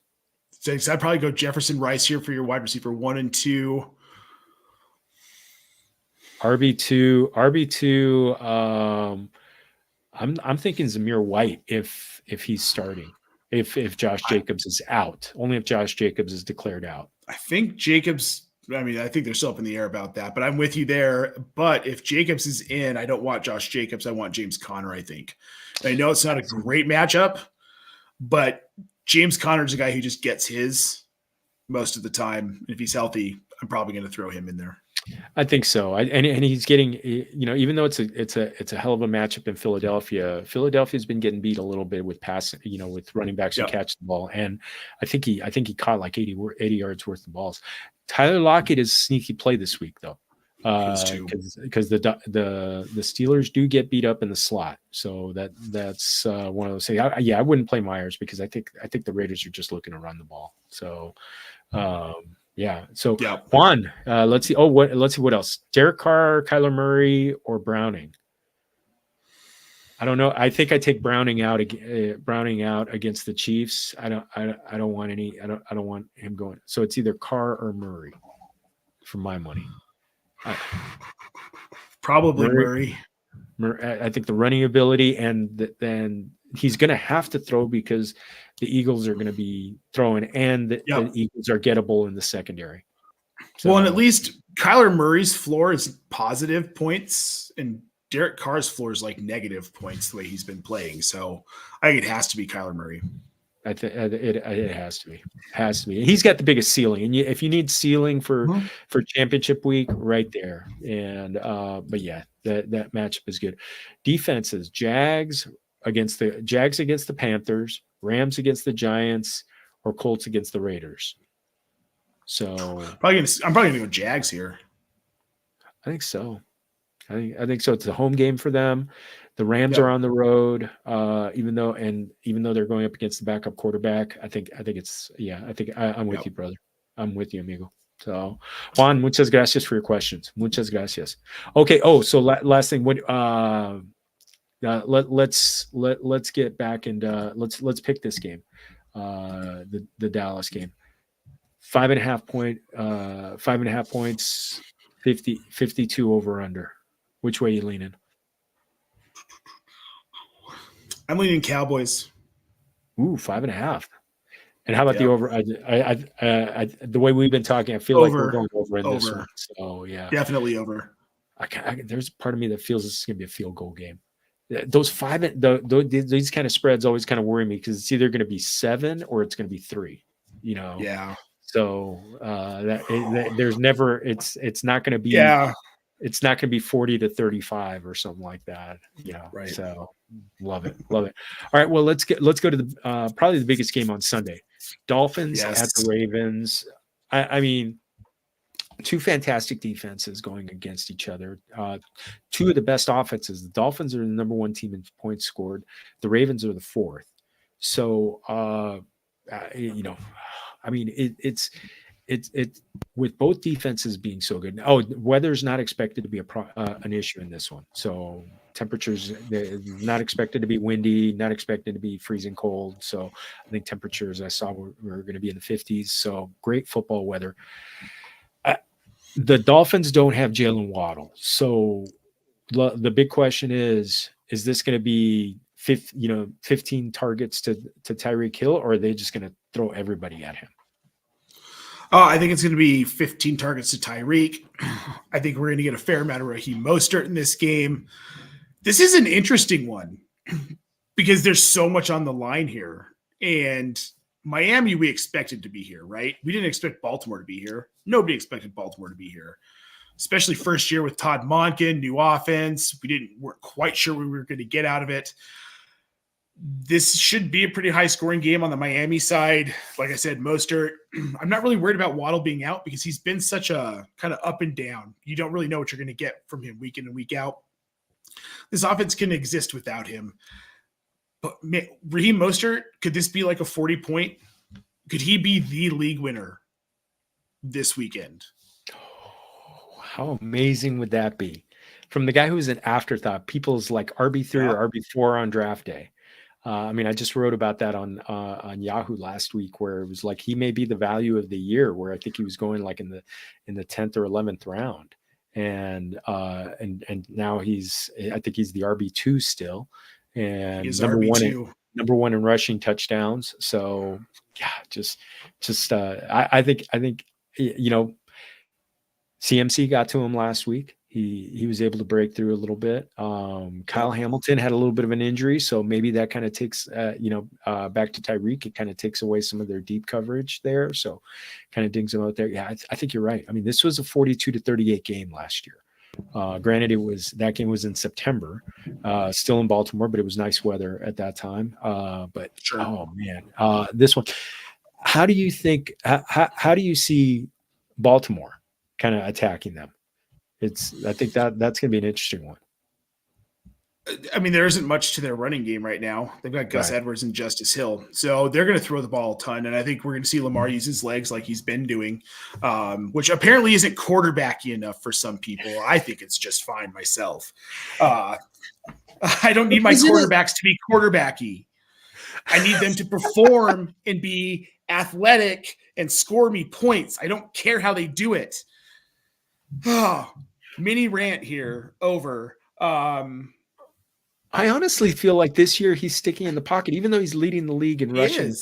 So I'd probably go Jefferson Rice here for your wide receiver 1 and 2. RB2. I'm thinking Zamir White if he's starting. If Josh Jacobs is out, only if Josh Jacobs is declared out. I think Jacobs. I mean, I think they're still up in the air about that, but I'm with you there. But if Jacobs is in, I don't want Josh Jacobs. I want James Conner, I think. I know it's not a great matchup, but James Conner's a guy who just gets his most of the time. If he's healthy, I'm probably going to throw him in there. I think so. And he's getting, even though it's a hell of a matchup in Philadelphia. Philadelphia's been getting beat a little bit with passing, with running backs who catch the ball. And I think he caught like 80 yards worth of balls. Tyler Lockett is sneaky play this week though, because the Steelers do get beat up in the slot. So that's one of those things. I wouldn't play Myers because I think the Raiders are just looking to run the ball. So. So Juan, let's see. Let's see what else. Derek Carr, Kyler Murray, or Browning. I don't know. I think I take Browning out against the Chiefs. I don't want any. I don't want him going. So it's either Carr or Murray for my money. Probably Murray. I think the running ability, and then he's going to have to throw because the Eagles are going to be throwing, and the Eagles are gettable in the secondary. So, well, and at least Kyler Murray's floor is positive points, and Derek Carr's floor is like negative points the way he's been playing. So I think it has to be Kyler Murray. I think it has to be. Has to be. He's got the biggest ceiling, and if you need ceiling for championship week, right there. And but yeah, that matchup is good. Defenses: Jags against the Panthers, Rams against the Giants, or Colts against the Raiders. So I'm probably gonna go Jags here. I think so. I think so. It's a home game for them. The Rams are on the road, even though they're going up against the backup quarterback. I think I'm with you, brother. I'm with you, amigo. So, Juan, muchas gracias for your questions. Muchas gracias. Okay. Oh, so last thing. What? Let's get back and let's pick this game, the Dallas game. 5.5 points, 52 over under. Which way are you leaning? I'm leaning Cowboys. Ooh, 5.5. And how about the over? The way we've been talking, I feel like we're going over in this one. So yeah, definitely over. There's part of me that feels this is going to be a field goal game. Those these kind of spreads always kind of worry me because it's either going to be 7 or it's going to be 3. Yeah. So there's never it's not going to be it's not going to be 40-35 or something like that. Right. So love it. All right, well let's go to the probably the biggest game on Sunday. Dolphins at the Ravens. I mean, two fantastic defenses going against each other. Two of the best offenses. The Dolphins are the number 1 team in points scored. The Ravens are the 4th. So I mean, it's with both defenses being so good. Oh, weather's not expected to be an issue in this one. So temperatures not expected to be windy, not expected to be freezing cold. So I think temperatures I saw were going to be in the 50s. So great football weather. The Dolphins don't have Jalen Waddle. So the big question is this going to be 15 targets to Tyreek Hill, or are they just going to throw everybody at him? I think it's going to be 15 targets to Tyreek. I think we're going to get a fair amount of Raheem Mostert in this game. This is an interesting one because there's so much on the line here. And Miami, we expected to be here, right? We didn't expect Baltimore to be here. Nobody expected Baltimore to be here, especially first year with Todd Monken, new offense. Weren't quite sure what we were going to get out of it. This should be a pretty high scoring game on the Miami side. Like I said, Mostert, I'm not really worried about Waddle being out because he's been such a kind of up and down. You don't really know what you're going to get from him week in and week out. This offense can exist without him. But Raheem Mostert, could this be like a 40-point? Could he be the league winner this weekend? Oh, how amazing would that be? From the guy who's an afterthought, people's like RB3 or RB4 on draft day. I mean, I just wrote about that on Yahoo last week, where it was like he may be the value of the year, where I think he was going like in the 10th or 11th round, and now I think he's the RB2 still, and number one in rushing touchdowns. So yeah, I think CMC got to him last week. He was able to break through a little bit. Kyle Hamilton had a little bit of an injury, so maybe that kind of takes, back to Tyreek. It kind of takes away some of their deep coverage there, so kind of dings them out there. Yeah, I think you're right. I mean, this was a 42-38 game last year. Granted, that game was in September, still in Baltimore, but it was nice weather at that time. But sure. Oh man, this one. How do you think? How do you see Baltimore kind of attacking them? I think that's going to be an interesting one. I mean, there isn't much to their running game right now. They've got Gus Edwards and Justice Hill. So they're going to throw the ball a ton. And I think we're going to see Lamar use his legs like he's been doing, which apparently isn't quarterbacky enough for some people. I think it's just fine myself. I don't need my quarterbacks to be quarterbacky. I need them to perform and be athletic and score me points. I don't care how they do it. Mini rant here over. I honestly feel like this year he's sticking in the pocket, even though he's leading the league in leading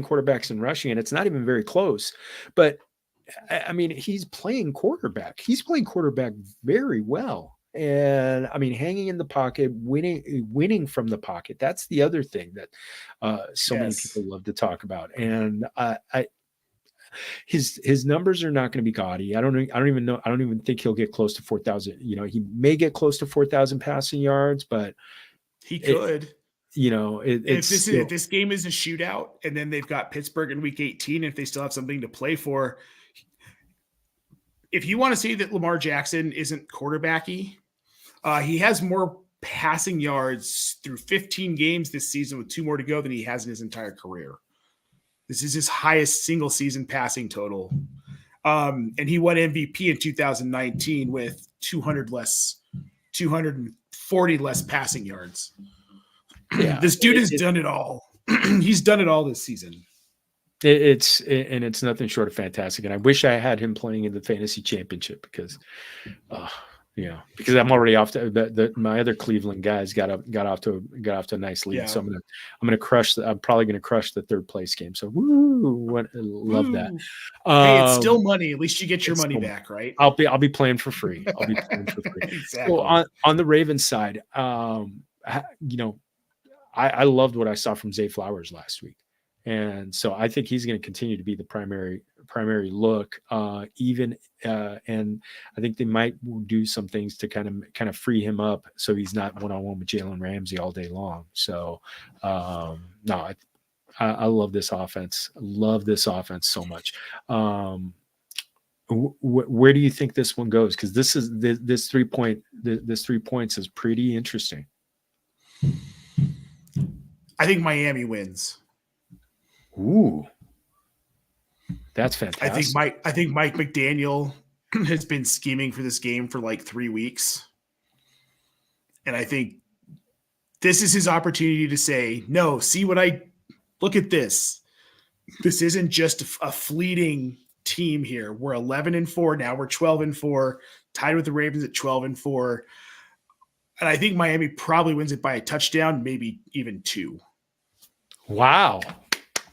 quarterbacks in rushing, and it's not even very close. But I mean, he's playing quarterback. He's playing quarterback very well. And I mean, hanging in the pocket, winning from the pocket. That's the other thing that so many Yes. people love to talk about. And his numbers are not going to be gaudy. I don't even know. I don't even think he'll get close to 4,000. He may get close to 4,000 passing yards, but He could. It's If this game is a shootout, and then they've got Pittsburgh in Week 18, if they still have something to play for, if you want to say that Lamar Jackson isn't quarterbacky, he has more passing yards through 15 games this season with 2 more to go than he has in his entire career. This is his highest single season passing total. And he won MVP in 2019 with 240 less passing yards. Yeah, this dude has done it all. He's done it all this season. It's nothing short of fantastic. And I wish I had him playing in the fantasy championship because I'm already off to my other Cleveland guys got off to a nice lead. Yeah. So I'm probably gonna crush the third place game. So love that. Hey, it's still money. At least you get your money back, right? I'll be playing for free. Exactly. So on the Ravens side, I loved what I saw from Zay Flowers last week. And so I think he's going to continue to be the primary look, and I think they might do some things to kind of free him up so he's not one-on-one with Jalen Ramsey all day long. So I love this offense. Love this offense so much. Where do you think this one goes? Because this 3 points is pretty interesting. I think Miami wins. Ooh, that's fantastic. I think Mike McDaniel has been scheming for this game for like 3 weeks. And I think this is his opportunity to say, no, look at this. This isn't just a fleeting team here. We're 11-4 now. We're 12-4, tied with the Ravens at 12-4. And I think Miami probably wins it by a touchdown, maybe even 2. Wow.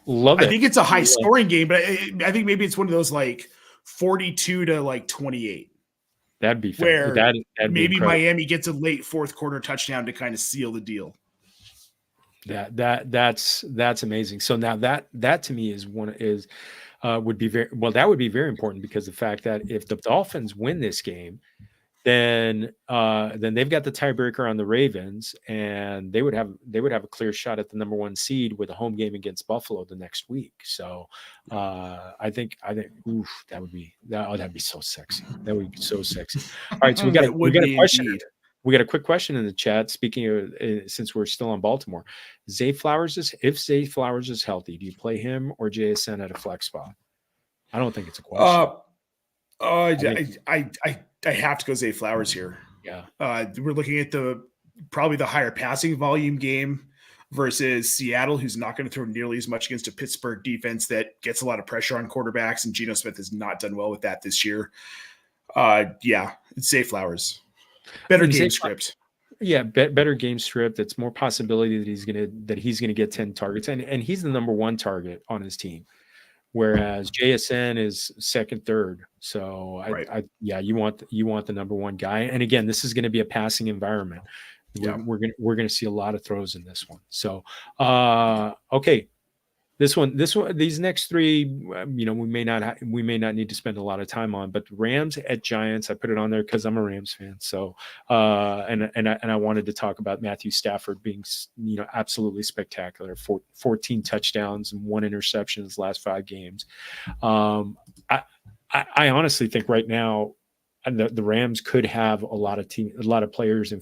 Love it. I think it's a high scoring game, but I think maybe it's one of those like 42 to like 28. That'd be fair. That'd maybe Miami gets a late fourth quarter touchdown to kind of seal the deal. That's amazing. So now that to me would be very important because the fact that if the Dolphins win this game, then they've got the tiebreaker on the Ravens, and they would have a clear shot at the number 1 seed with a home game against Buffalo the next week. So I think that'd be so sexy. That would be so sexy. All right, so we got a question. Indeed. We got a quick question in the chat. Speaking of, since we're still on Baltimore, if Zay Flowers is healthy, do you play him or JSN at a flex spot? I don't think it's a question. I have to go Zay Flowers here. Yeah. We're looking at probably the higher passing volume game versus Seattle, who's not going to throw nearly as much against a Pittsburgh defense that gets a lot of pressure on quarterbacks, and Geno Smith has not done well with that this year. It's Zay Flowers. Better game script. Yeah, better game script. It's more possibility that he's gonna get 10 targets, and he's the number 1 target on his team. Whereas JSN is second, third. So you want the number 1 guy. And again, this is going to be a passing environment. Yeah. We're going to see a lot of throws in this one. So, okay. These next 3, we may not need to spend a lot of time on, but Rams at Giants, I put it on there because I'm a Rams fan. So, and I wanted to talk about Matthew Stafford being, absolutely spectacular. 14 touchdowns and 1 interception in his last 5 games. I honestly think right now the Rams could have a lot of players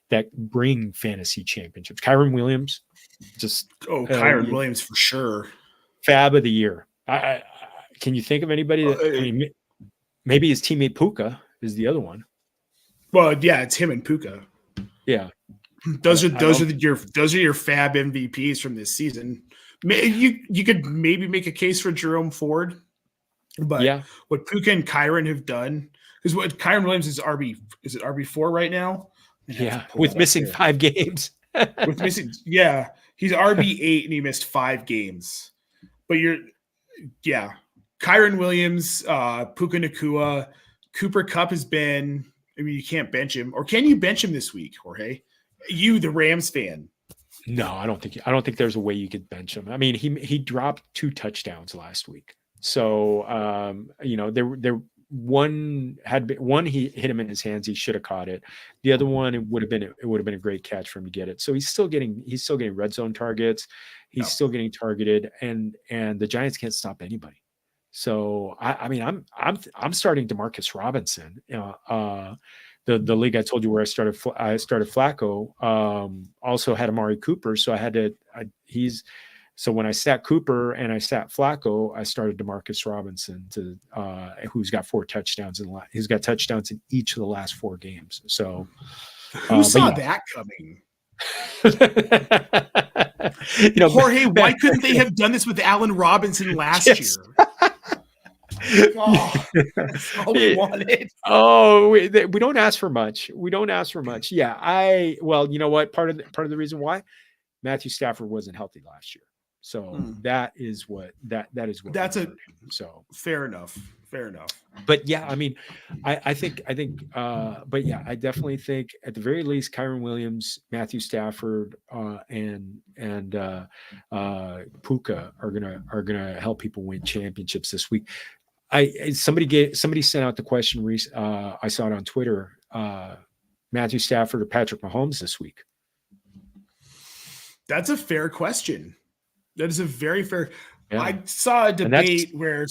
that bring fantasy championships. Kyren Williams. Kyren Williams for sure. Fab of the year. Can you think of anybody maybe his teammate Puka is the other one. Well, yeah, it's him and Puka. Yeah. Those are your fab MVPs from this season. You could maybe make a case for Jerome Ford, but what Puka and Kyren have done, because what Kyren Williams is RB4 right now? Yeah, with missing 5 games. He's RB8 and he missed 5 games. But Kyren Williams, Puka Nacua, Cooper Kupp has been I mean, you can't bench him, or can you bench him this week, Jorge? You, the Rams fan. No, I don't think there's a way you could bench him. I mean, he dropped 2 touchdowns last week. So, there one he hit him in his hands. He should have caught it. The other one, it would have been a great catch for him to get it. So he's still getting red zone targets. He's still getting targeted, and the Giants can't stop anybody. So I mean, I'm starting DeMarcus Robinson. The league I told you where I started Flacco. Also had Amari Cooper, so So when I sat Cooper and I sat Flacco, I started DeMarcus Robinson who's got 4 touchdowns he's got touchdowns in each of the last 4 games. So who saw that coming? Jorge, why couldn't they have done this with Allen Robinson last year? Oh, that's all we wanted. Oh, we don't ask for much. Yeah, well, you know what? Part of the reason why Matthew Stafford wasn't healthy last year. So that is what. So fair enough. But yeah, I mean, I think, but yeah, I definitely think at the very least, Kyron Williams, Matthew Stafford, and Puka are gonna help people win championships this week. Somebody sent out the question. I saw it on Twitter. Matthew Stafford or Patrick Mahomes this week? That's a fair question. That is a very fair. Yeah. I saw a debate where,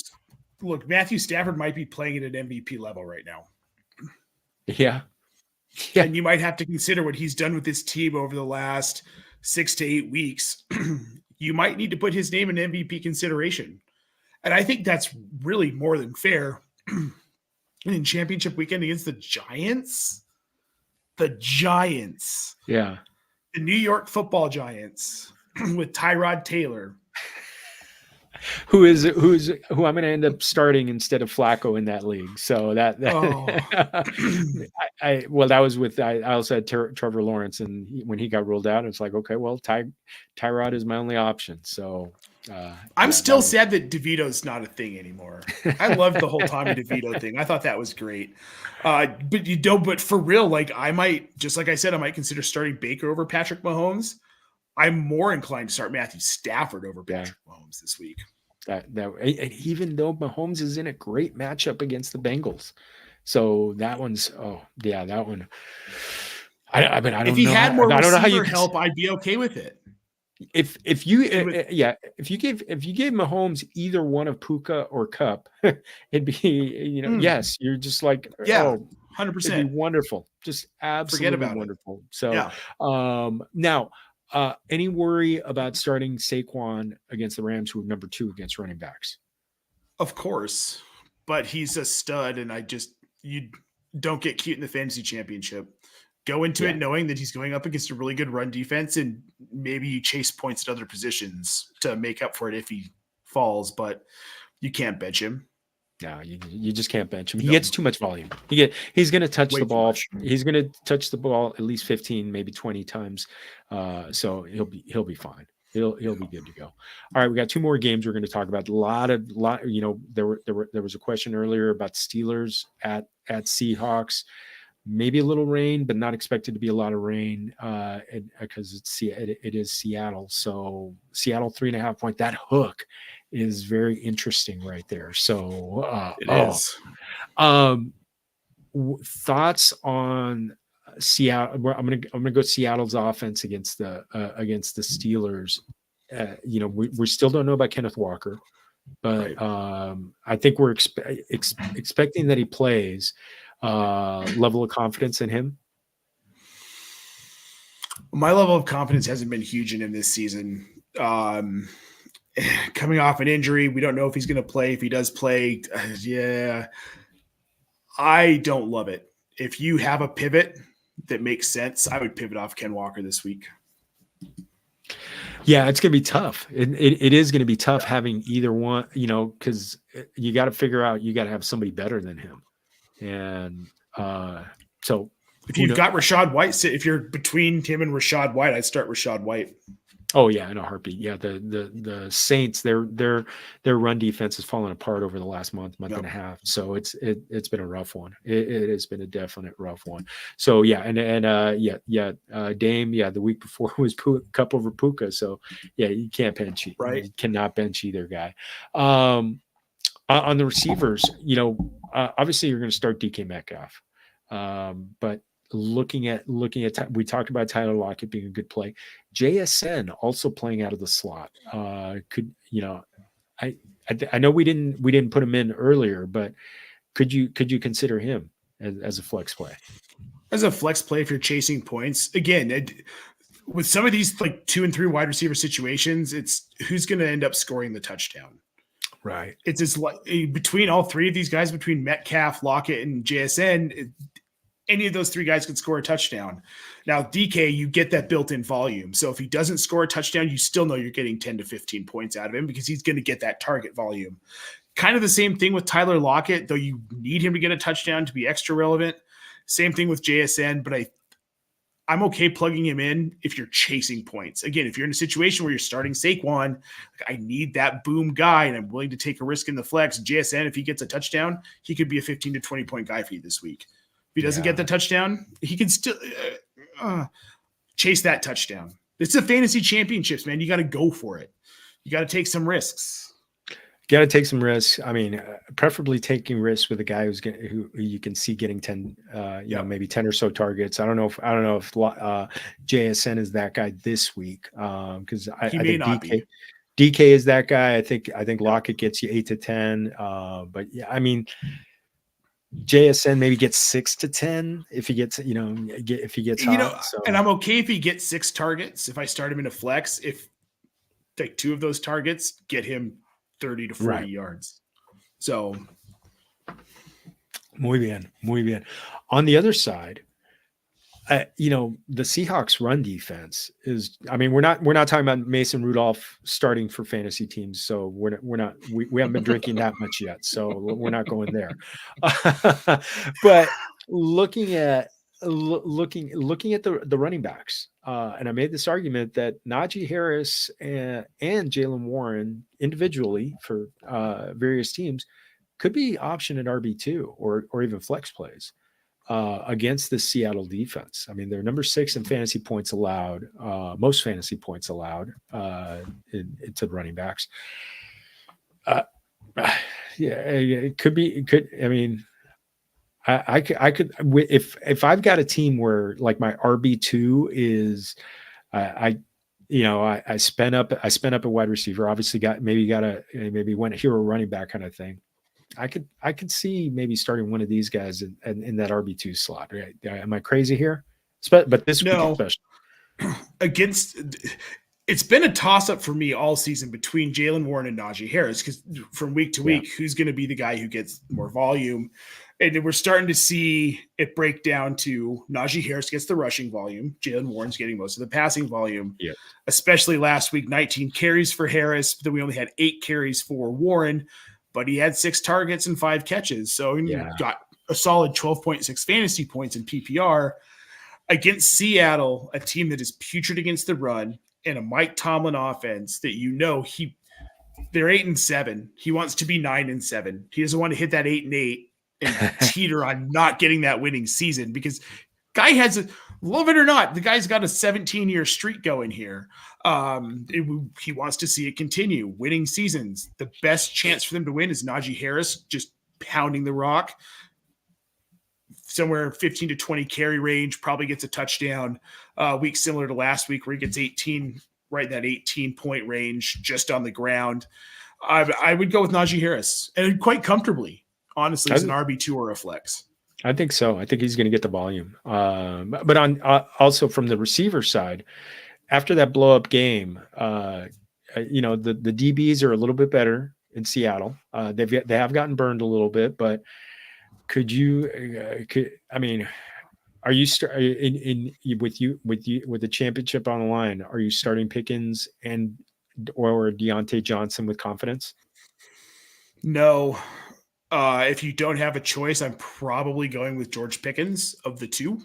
look, Matthew Stafford might be playing at an MVP level right now. Yeah. And you might have to consider what he's done with this team over the last 6 to 8 weeks. You might need to put his name in MVP consideration. And I think that's really more than fair. And in championship weekend against the Giants, Yeah. The New York Football Giants with Tyrod Taylor, who I'm going to end up starting instead of Flacco in that league. So that that was with, I also had Trevor Lawrence, and when he got ruled out, it's like, okay, well, Tyrod is my only option. So I'm still sad that DeVito's not a thing anymore. I loved the whole Tommy DeVito thing. I thought that was great. But for real, like I might, just like I said, I might consider starting Baker over Patrick Mahomes. I'm more inclined to start Matthew Stafford over Patrick Mahomes this week. Even though Mahomes is in a great matchup against the Bengals. So that one's, that one. I don't know. If he had more receiver help, I'd be okay with it. If you gave Mahomes either one of Puka or Cup, it'd be, yes, you're just like, 100%. It'd be wonderful. Just absolutely wonderful. It. So now any worry about starting Saquon against the Rams, who are number 2 against running backs? Of course, but he's a stud, and you don't get cute in the fantasy championship. Go into it knowing that he's going up against a really good run defense, and maybe you chase points at other positions to make up for it if he falls, but you can't bench him. No, you just can't bench him. He gets too much volume. He's going to touch the ball. He's going to touch the ball at least 15, maybe 20 times. So he'll be fine. He'll be good to go. All right, we got 2 more games we're going to talk about. There was a question earlier about Steelers at Seahawks. Maybe a little rain, but not expected to be a lot of rain because it is Seattle. So Seattle 3.5 point. That hook is very interesting right there. So it is. Thoughts on Seattle? I'm gonna go Seattle's offense against the Steelers. We still don't know about Kenneth Walker, but I think we're expecting that he plays. Level of confidence in him? My level of confidence hasn't been huge in him this season. Coming off an injury, we don't know if he's going to play. If he does play, I don't love it. If you have a pivot that makes sense, I would pivot off Ken Walker this week. Yeah, it's going to be tough. It is going to be tough having either one, because you got to figure out, you got to have somebody better than him. And so if you've got Rachaad White, if you're between him and Rachaad White, I'd start Rachaad White. Oh yeah, in a heartbeat. Yeah, the Saints, their run defense has fallen apart over the last month and a half. So it's been a rough one. It has been a definite rough one. So yeah, and Dame, yeah, the week before was Cup over Puka. So yeah, you can't bench, Right. you cannot bench either guy. On the receivers, obviously you're going to start DK Metcalf, but looking at we talked about Tyler Lockett being a good play. JSN also playing out of the slot. Could I know we didn't put him in earlier, but could you consider him as a flex play? As a flex play, if you're chasing points, again, with some of these like 2 and 3 wide receiver situations, it's who's going to end up scoring the touchdown. Right. It's just like between all three of these guys, between Metcalf, Lockett, and JSN, any of those 3 guys could score a touchdown. Now, DK, you get that built-in volume. So if he doesn't score a touchdown, you still know you're getting 10 to 15 points out of him because he's going to get that target volume. Kind of the same thing with Tyler Lockett, though you need him to get a touchdown to be extra relevant. Same thing with JSN, but I'm okay plugging him in if you're chasing points. Again, if you're in a situation where you're starting Saquon, I need that boom guy, and I'm willing to take a risk in the flex. JSN, if he gets a touchdown, he could be a 15 to 20 point guy for you this week. If he doesn't get the touchdown, he can still chase that touchdown. It's a fantasy championships, man. You got to go for it. You got to take some risks. Got to take some risks. I mean, preferably taking risks with a guy who you can see getting 10, maybe 10 or so targets. I don't know if JSN is that guy this week because I think DK is that guy. I think Lockett gets you 8 to 10. But yeah, I mean, JSN maybe gets 6 to 10 if he gets, hot. So. And I'm okay if he gets 6 targets. If I start him in a flex, if like 2 of those targets get him 30 to 40 yards. So muy bien. On the other side, the Seahawks run defense is, I mean, we're not talking about Mason Rudolph starting for fantasy teams. So we haven't been drinking that much yet. So we're not going there. But looking at the running backs, and I made this argument that Najee Harris and Jaylen Warren individually for various teams could be option at RB2 or even flex plays against the Seattle defense. I mean, they're number 6 in fantasy points allowed, most fantasy points allowed into the running backs. It could be. I mean. I could if I've got a team where like my RB2 is I spent up a wide receiver, obviously maybe went a hero running back kind of thing. I could see maybe starting one of these guys in that RB2 slot. Right? Am I crazy here? But this week especially it's been a toss-up for me all season between Jaylen Warren and Najee Harris because from week to week, who's going to be the guy who gets more volume? And we're starting to see it break down to Najee Harris gets the rushing volume. Jaylen Warren's getting most of the passing volume, especially last week, 19 carries for Harris. But then we only had 8 carries for Warren, but he had 6 targets and 5 catches. So he got a solid 12.6 fantasy points in PPR against Seattle, a team that is putrid against the run and a Mike Tomlin offense that they're 8-7. He wants to be 9-7. He doesn't want to hit that 8-8. And teeter on not getting that winning season because guy has love it or not, the guy's got a 17-year streak going here. He wants to see it continue. Winning seasons. The best chance for them to win is Najee Harris just pounding the rock. Somewhere 15 to 20 carry range, probably gets a touchdown. Week similar to last week where he gets 18, right in that 18-point range just on the ground. I would go with Najee Harris and quite comfortably. Honestly, as an RB2 or a flex. I think so. I think he's going to get the volume. But on also from the receiver side, after that blow up game, the DBs are a little bit better in Seattle. They have gotten burned a little bit, but are you with the championship on the line? Are you starting Pickens or Deontay Johnson with confidence? No. If you don't have a choice, I'm probably going with George Pickens of the 2.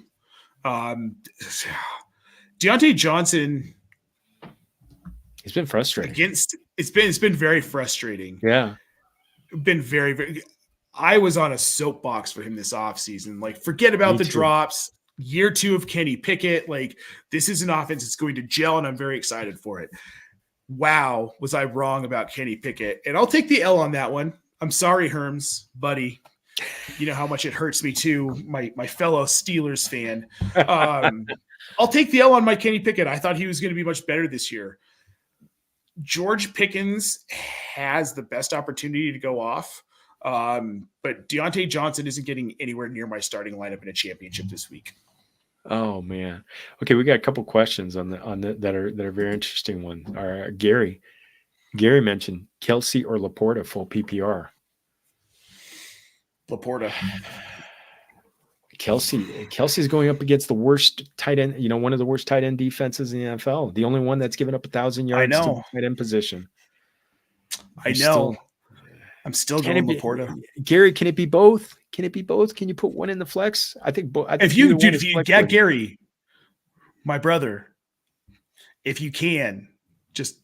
Deontay Johnson, He's been frustrating. It's been very frustrating. Yeah. Been very, very. I was on a soapbox for him this offseason. Like, forget about the drops. Year 2 of Kenny Pickett. Like, this is an offense that's going to gel, and I'm very excited for it. Wow, was I wrong about Kenny Pickett? And I'll take the L on that one. I'm sorry, Herms, buddy. You know how much it hurts me too, my fellow Steelers fan. I'll take the L on my Kenny Pickett. I thought he was going to be much better this year. George Pickens has the best opportunity to go off. But Deontay Johnson isn't getting anywhere near my starting lineup in a championship this week. Oh man. Okay, we got a couple questions on the that are very interesting one. Gary mentioned Kelsey or Laporta full PPR. Laporta. Kelsey's going up against the worst tight end, one of the worst tight end defenses in the NFL. The only one that's given up 1,000 yards to the tight end position. I'm still going Laporta. Gary, can it be both? Can you put one in the flex? I think both. If you get Gary, my brother, if you can, just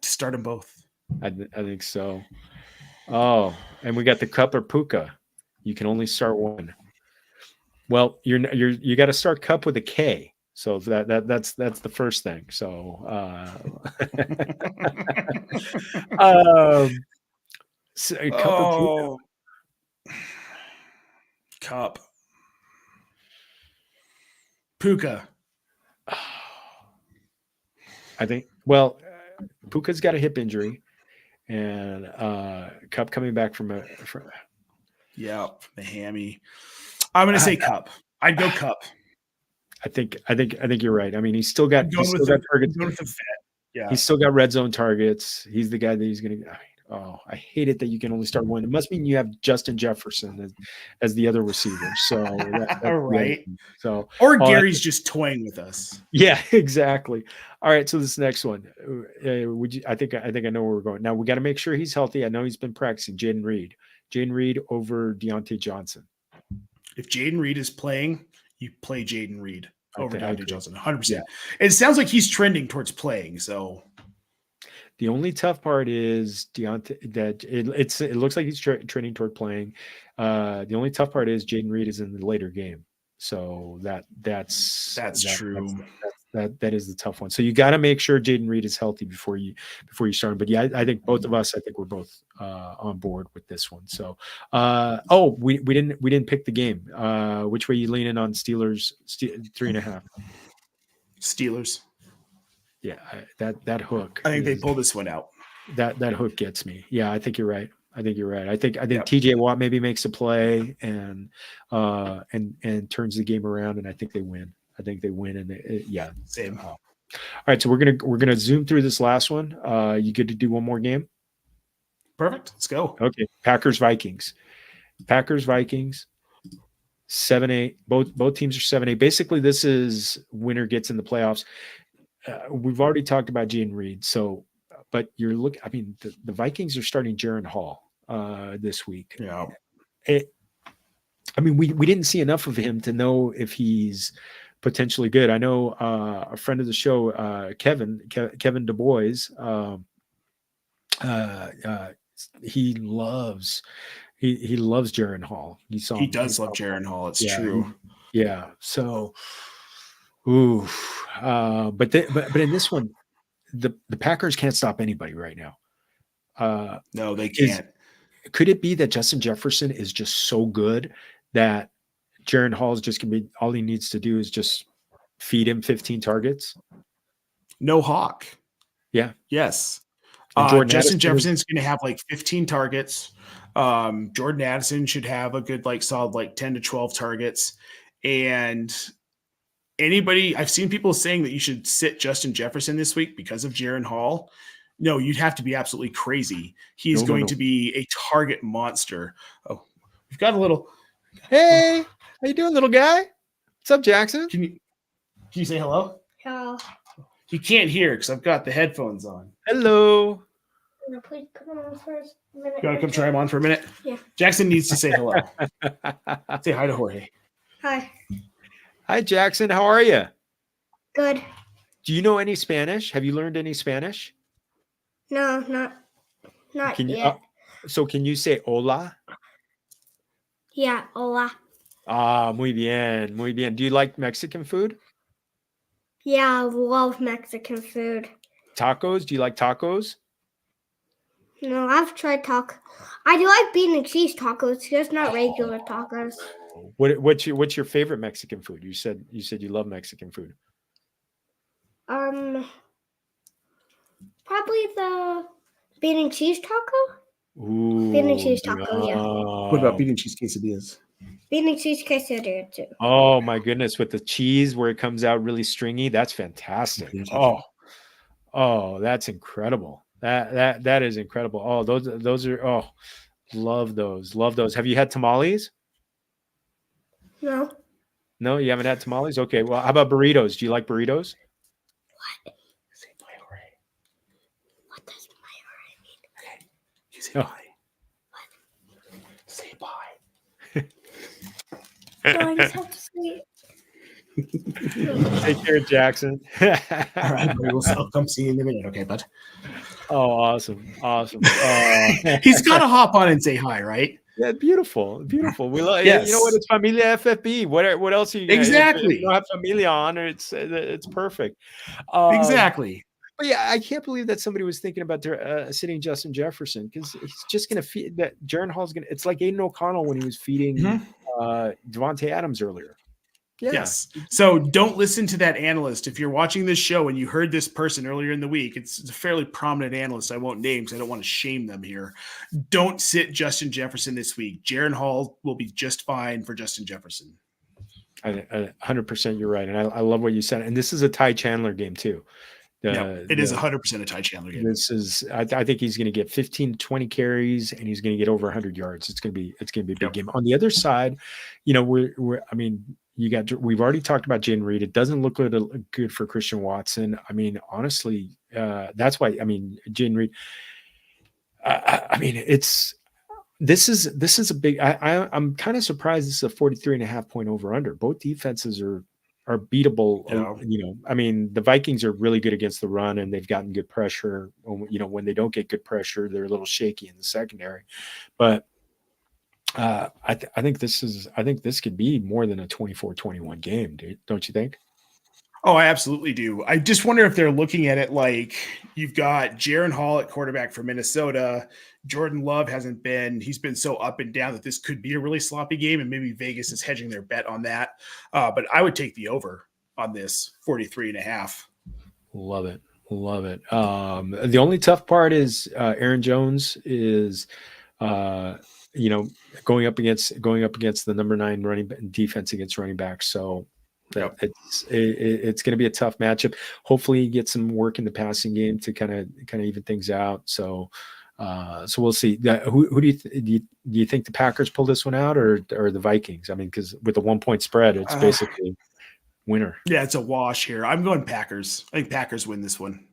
start them both. I think so. Oh, and we got the Cup or Puka. You can only start one. Well, you got to start Cup with a K. So that's the first thing. So Cup. Puka. I think Puka's got a hip injury, and Cup coming back from the hammy. I'm going to say Cup. I'd go Cup. I think you're right. I mean, he's still got targets. Yeah. He's still got red zone targets. He's the guy that he's going to. I hate it that you can only start one. It must mean you have Justin Jefferson as the other receiver. So right. So Gary's just toying with us. Yeah, exactly. All right. So this next one, I think I know where we're going. Now we got to make sure he's healthy. I know he's been practicing. Jaden Reed over Deontay Johnson. If Jaden Reed is playing, you play Jaden Reed over Deontay Johnson, 100%. Yeah. It sounds like he's trending towards playing. So the only tough part is Deontay that it looks like he's trending toward playing. The only tough part is Jaden Reed is in the later game, so that's true. That is the tough one. So you got to make sure Jaden Reed is healthy before you start him. But yeah, I think both of us, we're both on board with this one. So we didn't pick the game. Which way you leaning on Steelers 3.5? Steelers. Yeah, that hook. I think they pull this one out. That hook gets me. Yeah, I think you're right. I think TJ Watt maybe makes a play and turns the game around, and I think they win. And same. All right, so we're gonna zoom through this last one. You good to do one more game? Perfect. Let's go. Okay, Packers Vikings, 7-8. Both teams are 7-8. Basically, this is winner gets in the playoffs. We've already talked about Jaden Reed, but you're looking. I mean, the Vikings are starting Jaren Hall this week. Yeah. We didn't see enough of him to know if he's potentially good. I know a friend of the show, Kevin Du Bois. He loves Jaren Hall. He does love Jaren Hall. It's true. Yeah. So. Ooh, but in this one, the Packers can't stop anybody right now. No, they can't. Could it be that Justin Jefferson is just so good that Jaren Hall is just gonna be all he needs to do is just feed him 15 targets? No Hawk. Yeah. Yes. Justin Jefferson's going to have like 15 targets. Jordan Addison should have a good solid 10 to 12 targets, and I've seen people saying that you should sit Justin Jefferson this week because of Jaren Hall. No, you'd have to be absolutely crazy. He's going to be a target monster. Oh, we've got a little. Hey, how you doing, little guy? What's up, Jackson? Can you say hello? Hello. He can't hear because I've got the headphones on. Hello. Please come on for a minute. You want to come try him on for a minute? Yeah. Jackson needs to say hello. Say hi to Jorge. Hi. Hi, Jackson. How are you? Good. Do you know any Spanish? Have you learned any Spanish? No, not Can you? yet. So can you say hola? Yeah, hola. Muy bien, muy bien. Do you like Mexican food? Yeah, I love Mexican food. Tacos? Do you like tacos? No, I've tried taco. I do like bean and cheese tacos, just not regular tacos. What's your favorite Mexican food? You said you love Mexican food. Probably the bean and cheese taco. Ooh, Bean and cheese taco, yeah. What about bean and cheese quesadillas? Bean and cheese quesadilla too. Oh my goodness, with the cheese where it comes out really stringy, that's fantastic. Oh, that's incredible. That is incredible. Oh, those are love those. Love those. Have you had tamales? No. No, you haven't had tamales? Okay, well, how about burritos? Do you like burritos? What? Say bye, Jorge. What does my mean? Okay. You say bye. What? Say bye. No, I just have to say. Take care, Jackson. All right, I'll come see you in a minute, okay, bud? Oh, awesome. He's got to hop on and say hi, right? Yeah, beautiful. We love. Yes. You know what? It's Familia FFB. What else are you? Exactly. If you don't have Familia on, it's perfect. Exactly. But yeah, I can't believe that somebody was thinking about sitting Justin Jefferson because he's just going to feed that. Jaron Hall's going to. It's like Aiden O'Connell when he was feeding Devontae Adams earlier. Yeah. Yes. So don't listen to that analyst. If you're watching this show and you heard this person earlier in the week, it's a fairly prominent analyst. I won't name because I don't want to shame them here. Don't sit Justin Jefferson this week. Jaron Hall will be just fine for Justin Jefferson. 100% you're right. And I love what you said. And this is a Ty Chandler game too. It is 100% a Ty Chandler game. This is, I think he's going to get 15 to 20 carries and he's going to get over 100 yards. It's going to be a big game. On the other side, we've already talked about Jaden Reed. It doesn't look good for Christian Watson. I mean, honestly, that's why, Jaden Reed, this is a big, I'm kind of surprised this is a 43.5 point over under. Both defenses are beatable. The Vikings are really good against the run and they've gotten good pressure. When they don't get good pressure, they're a little shaky in the secondary, but I think this could be more than a 24-21 game, dude. Don't you think? Oh, I absolutely do. I just wonder if they're looking at it like you've got Jaron Hall at quarterback for Minnesota. Jordan Love he's been so up and down that this could be a really sloppy game, and maybe Vegas is hedging their bet on that. But I would take the over on this 43.5. Love it. The only tough part is Aaron Jones is going up against the number 9 running defense against running backs. So it's going to be a tough matchup. Hopefully he gets some work in the passing game to kind of even things out. So we'll see. Who do you think the Packers pull this one out or the Vikings? I mean, because with a 1 point spread, it's basically winner. Yeah, it's a wash here. I'm going Packers. I think Packers win this one.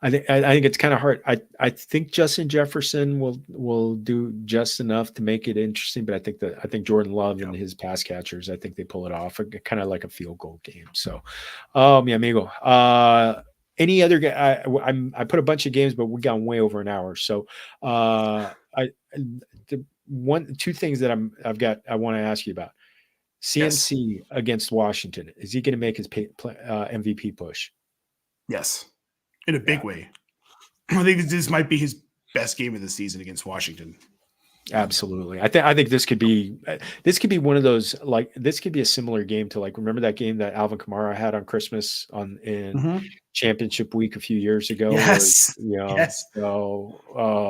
I think it's kind of hard. I think Justin Jefferson will do just enough to make it interesting, but I think Jordan Love and his pass catchers, I think they pull it off, kind of like a field goal game. So, mi amigo. Any other guy? I put a bunch of games, but we got way over an hour. So, two things that I want to ask you about. CMC against Washington. Is he going to make his MVP push? Yes. In a big way. I think this might be his best game of the season against Washington. Absolutely. I think this could be one of those, like, this could be a similar game to, like, remember that game that Alvin Kamara had on Christmas in championship week a few years ago? Yes. Yes. So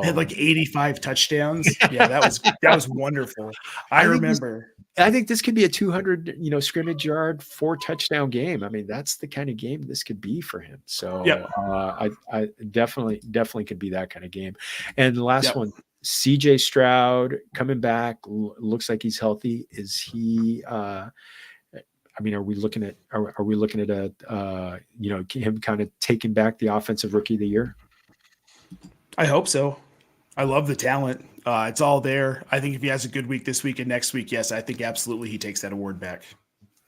had like 85 touchdowns. Yeah, that was wonderful. I remember. I think this could be a 200, scrimmage yard, 4 touchdown game. I mean, that's the kind of game this could be for him. So I definitely could be that kind of game. And the last one, CJ Stroud coming back, looks like he's healthy. Is he? Are we looking at him kind of taking back the offensive rookie of the year? I hope so. I love the talent. It's all there. I think if he has a good week this week and next week, yes, I think absolutely he takes that award back.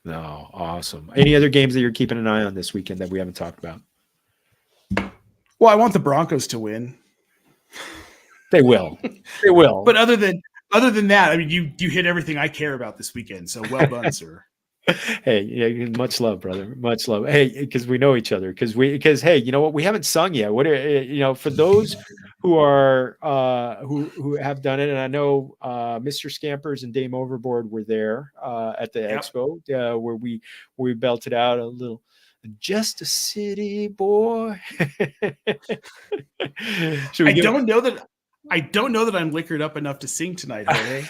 No, awesome. Any other games that you're keeping an eye on this weekend that we haven't talked about? Well, I want the Broncos to win. They will. They will. But other than that, I mean, you hit everything I care about this weekend. So well done, sir. Hey, yeah, much love, brother. Much love. Hey, because we know each other. Because hey, you know what? We haven't sung yet. What for those who are who have done it, and I know Mr. Scampers and Dame Overboard were there at the expo where we belted out a little. Just a city boy. I don't know that I'm liquored up enough to sing tonight, Jorge.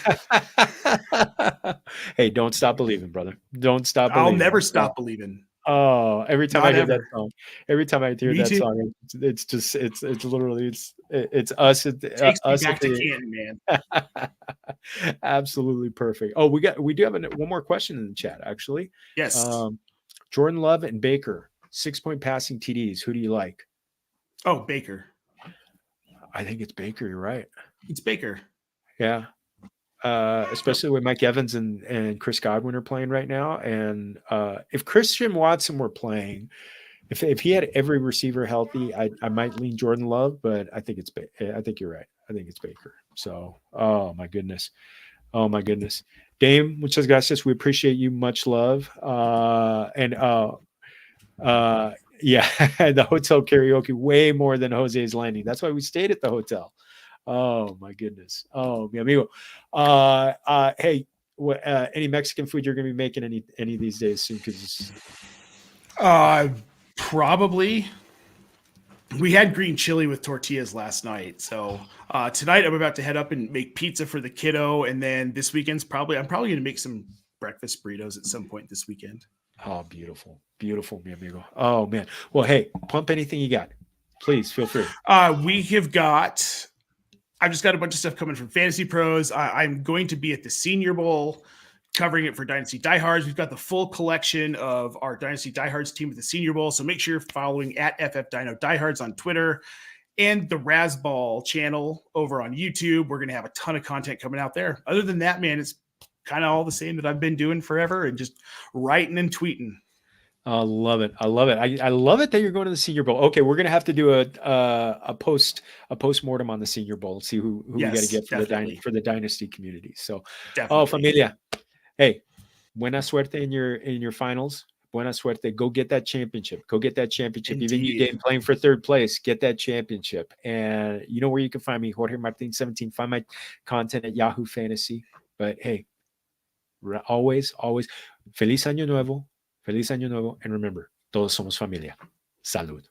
Hey, don't stop believing, brother. Don't stop believing. I'll never stop believing. Oh, every time I hear that song, it's literally it's us. Takes us me back to Canton, man. Absolutely perfect. Oh, we do have one more question in the chat, actually. Yes. Jordan Love and Baker, 6-point passing TDs. Who do you like? Oh, Baker. I think it's Baker. You're right. It's Baker. Yeah. Especially when Mike Evans and Chris Godwin are playing right now. And if Christian Watson were playing, if he had every receiver healthy, I might lean Jordan Love, but I think I think you're right. I think it's Baker. So, oh my goodness. Dame, muchas gracias. We appreciate you. Much love. Yeah, the hotel karaoke way more than Jose's Landing. That's why we stayed at the hotel. Oh my goodness. Oh, mi amigo. Hey, any Mexican food you're going to be making any of these days soon? Because probably. We had green chili with tortillas last night. So tonight I'm about to head up and make pizza for the kiddo. And then this weekend's I'm probably going to make some breakfast burritos at some point this weekend. Oh, beautiful. Beautiful, mi amigo. Oh, man. Well, hey, pump anything you got. Please feel free. I've just got a bunch of stuff coming from Fantasy Pros. I'm going to be at the Senior Bowl covering it for Dynasty Diehards. We've got the full collection of our Dynasty Diehards team at the Senior Bowl. So make sure you're following at FF Diehards on Twitter and the Razzball channel over on YouTube. We're going to have a ton of content coming out there. Other than that, man, it's kind of all the same that I've been doing forever and just writing and tweeting. I love it. I love it that you're going to the Senior Bowl. Okay, we're going to have to do a post-mortem on the Senior Bowl. See who we got to get for the Dynasty community. So, definitely. Oh, Familia. Hey, buena suerte in your finals. Buena suerte. Go get that championship. Indeed. Even you game playing for third place, get that championship. And you know where you can find me, Jorge Martin 17. Find my content at Yahoo Fantasy. But hey, always, feliz año nuevo. And remember, todos somos familia. Salud.